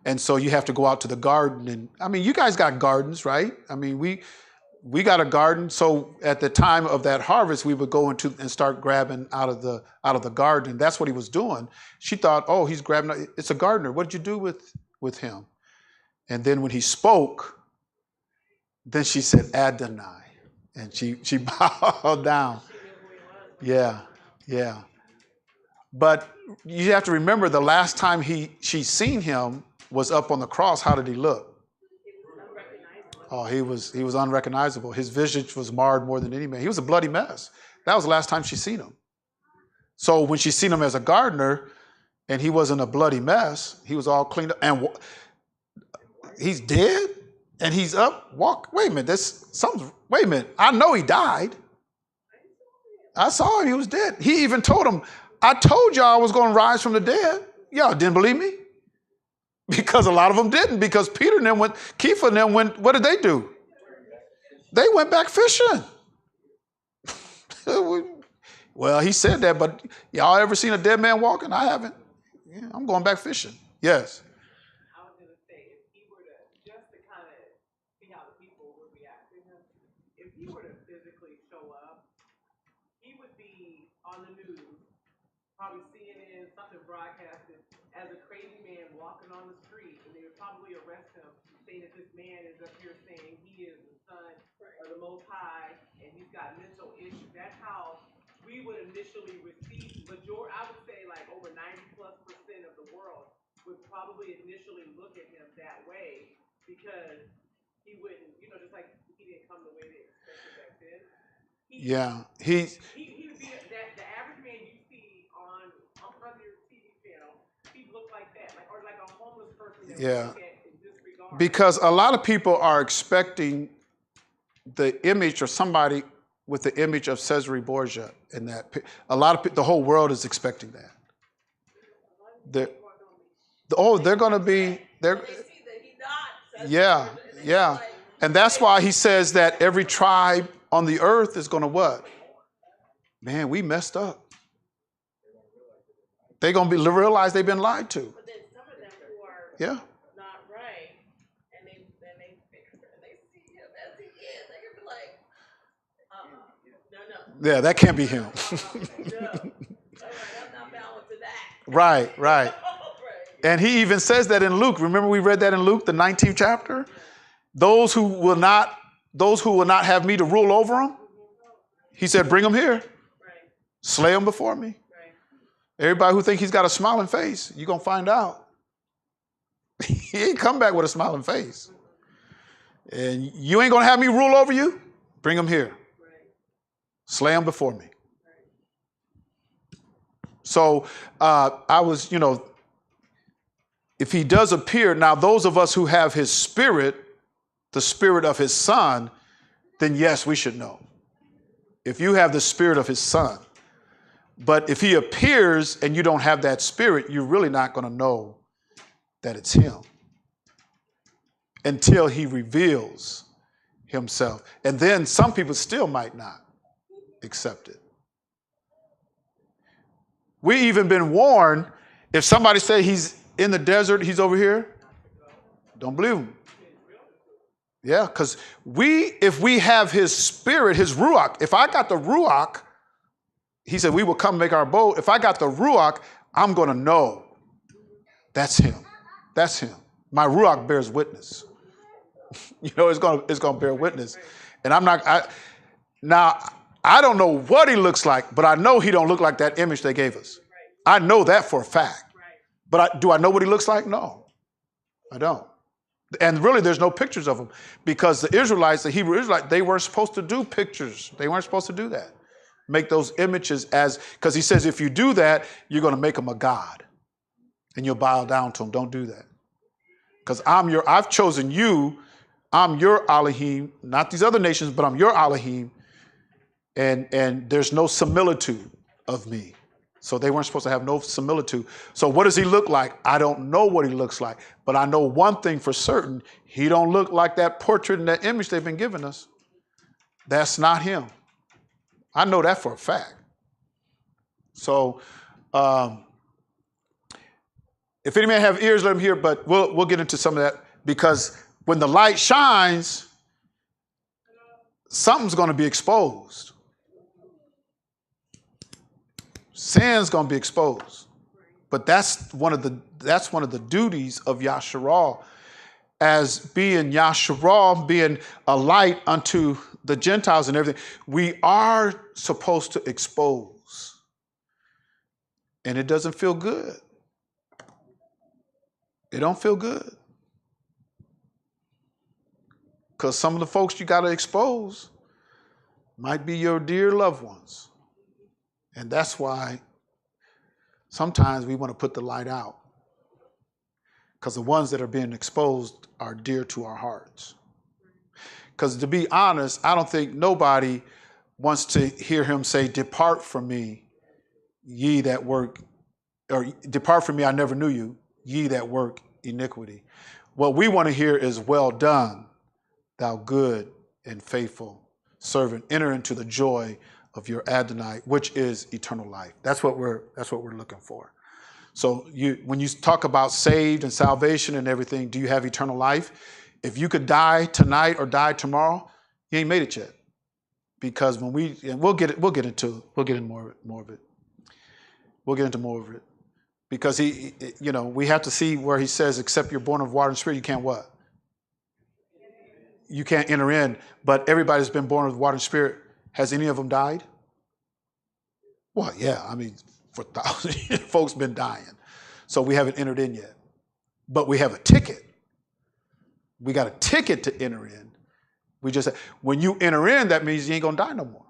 And so you have to go out to the garden. And you guys got gardens, right? We got a garden. So at the time of that harvest, we would go into and start grabbing out of the garden. That's what he was doing. She thought, oh, he's grabbing. It's a gardener. What did you do with him? And then when he spoke, then she said, Adonai. And she bowed down. Yeah. But you have to remember the last time she seen him was up on the cross. How did he look? Oh, he was unrecognizable. His visage was marred more than any man. He was a bloody mess. That was the last time she seen him. So when she seen him as a gardener and he wasn't a bloody mess, he was all cleaned up. And he's dead and he's up. Wait a minute. Wait a minute. I know he died. I saw him. He was dead. He even told him, I told y'all I was going to rise from the dead. Y'all didn't believe me? Because a lot of them didn't. Because Peter and them went, Kepha and them went, what did they do? They went back fishing. Well, he said that, but y'all ever seen a dead man walking? I haven't. Yeah, I'm going back fishing. Yes. I was going to say, if he were to, just to kind of see how the people would react to him, if he were to physically show up, he would be on the news, probably CNN, something broadcasted, as a crazy man walking on the street, and they would probably arrest him, saying that this man is up here saying he is the son of the Most High, and he's got mental issues. That's how we would initially receive, I would say like over 90+% of the world would probably initially look at him that way, because he wouldn't, just like he didn't come the way they expected back then. He would be the average man you see on front of your TV channel. He looked like that, or like a homeless person that we look at in disregard. Because a lot of people are expecting the image or somebody with the image of Cesare Borgia, and that the whole world is expecting that. They're going to be there. Yeah. And that's why he says that every tribe on the earth is going to what? Man, we messed up. They're going to realize they've been lied to. But then some of them who are not right, and they see him as he is, they're going to be like, Yeah, that can't be him. No. All right, I'm not bowing to that. Right. Right. And he even says that in Luke. Remember we read that in Luke, the 19th chapter? Those who will not have me to rule over them, he said, bring them here. Right. Slay them before me. Right. Everybody who think he's got a smiling face, you're going to find out. He ain't come back with a smiling face. And you ain't going to have me rule over you? Bring them here. Slay them before me. So I was, if he does appear, now those of us who have his spirit, the spirit of his son, then yes, we should know. If you have the spirit of his son. But if he appears and you don't have that spirit, you're really not going to know that it's him until he reveals himself. And then some people still might not accept it. We even been warned, if somebody say he's in the desert, he's over here, don't believe him. Yeah, because if we have his spirit, his ruach, if I got the ruach, he said we will come make our abode. If I got the ruach, I'm going to know that's him. That's him. My ruach bears witness. It's going to bear witness. And I don't know what he looks like, but I know he don't look like that image they gave us. I know that for a fact. But do I know what he looks like? No, I don't. And really, there's no pictures of him because the Israelites, the Hebrew Israelites, they weren't supposed to do pictures. They weren't supposed to do that. Make those images because he says, if you do that, you're going to make him a god and you'll bow down to him. Don't do that. Because I've chosen you. I'm your Elohim, not these other nations, but I'm your Elohim. And there's no similitude of me. So they weren't supposed to have no similitude. So what does he look like? I don't know what he looks like, but I know one thing for certain. He don't look like that portrait and that image they've been giving us. That's not him. I know that for a fact. So if any man have ears, let him hear, but we'll get into some of that because when the light shines, something's going to be exposed. Sin's going to be exposed. But that's one of the duties of Yasharal, as being Yasharal, being a light unto the Gentiles and everything. We are supposed to expose. And it doesn't feel good. It don't feel good. Because some of the folks you got to expose might be your dear loved ones. And that's why sometimes we want to put the light out. Because the ones that are being exposed are dear to our hearts. Because to be honest, I don't think nobody wants to hear him say, depart from me, ye that work, or depart from me, I never knew you, ye that work iniquity. What we want to hear is, well done, thou good and faithful servant. Enter into the joy of your Adonai, which is eternal life. That's what we're looking for. So when you talk about saved and salvation and everything, do you have eternal life? If you could die tonight or die tomorrow, you ain't made it yet. Because we'll get into more of it. We'll get into more of it. Because we have to see where he says, except you're born of water and spirit, you can't what? You can't enter in. But everybody's been born of water and spirit. Has any of them died? Well, yeah. I mean, for thousands of years, folks been dying. So we haven't entered in yet. But we have a ticket. We got a ticket to enter in. When you enter in, that means you ain't going to die no more.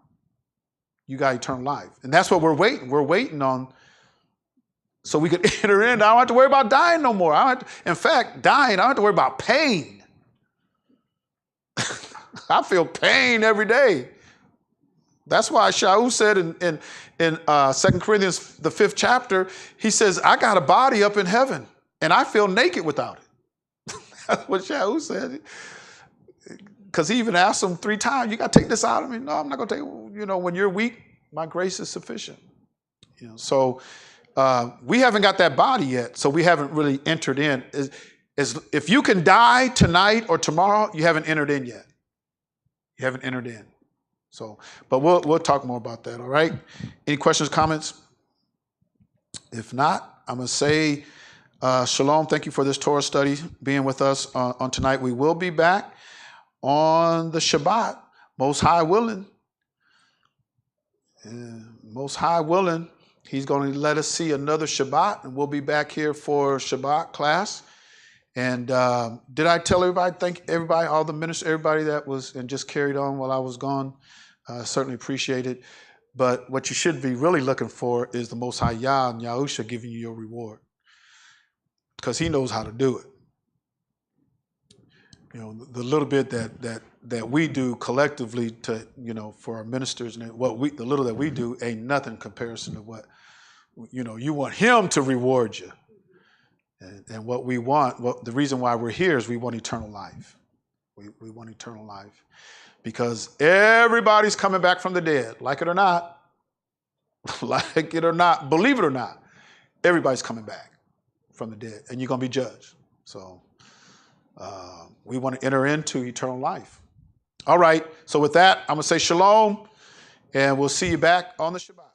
You got eternal life. And that's what we're waiting. We're waiting on so we could enter in. I don't have to worry about dying no more. In fact, dying, I don't have to worry about pain. I feel pain every day. That's why Shaul said in 2 Corinthians, the 5th chapter, he says, I got a body up in heaven, and I feel naked without it. That's what Shaul said. Because he even asked him 3 times, you got to take this out of me? No, I'm not going to take it. When you're weak, my grace is sufficient. So we haven't got that body yet, so we haven't really entered in. If you can die tonight or tomorrow, you haven't entered in yet. You haven't entered in. So, but we'll talk more about that. All right. Any questions, comments? If not, I'm gonna say shalom. Thank you for this Torah study being with us on tonight. We will be back on the Shabbat, Most High willing. Most High willing, He's going to let us see another Shabbat, and we'll be back here for Shabbat class. And did I tell everybody? Thank everybody, all the ministers, everybody that was and just carried on while I was gone. Certainly appreciate it. But what you should be really looking for is the Most High Yah and Yahusha giving you your reward, because He knows how to do it. You know, the little bit that we do collectively to, you know, for our ministers, and the little that we do ain't nothing in comparison to what, you know, you want Him to reward you. And what we want, the reason why we're here is we want eternal life. We want eternal life. Because everybody's coming back from the dead, like it or not, believe it or not, everybody's coming back from the dead, and you're going to be judged. So we want to enter into eternal life. All right, so with that, I'm going to say shalom, and we'll see you back on the Shabbat.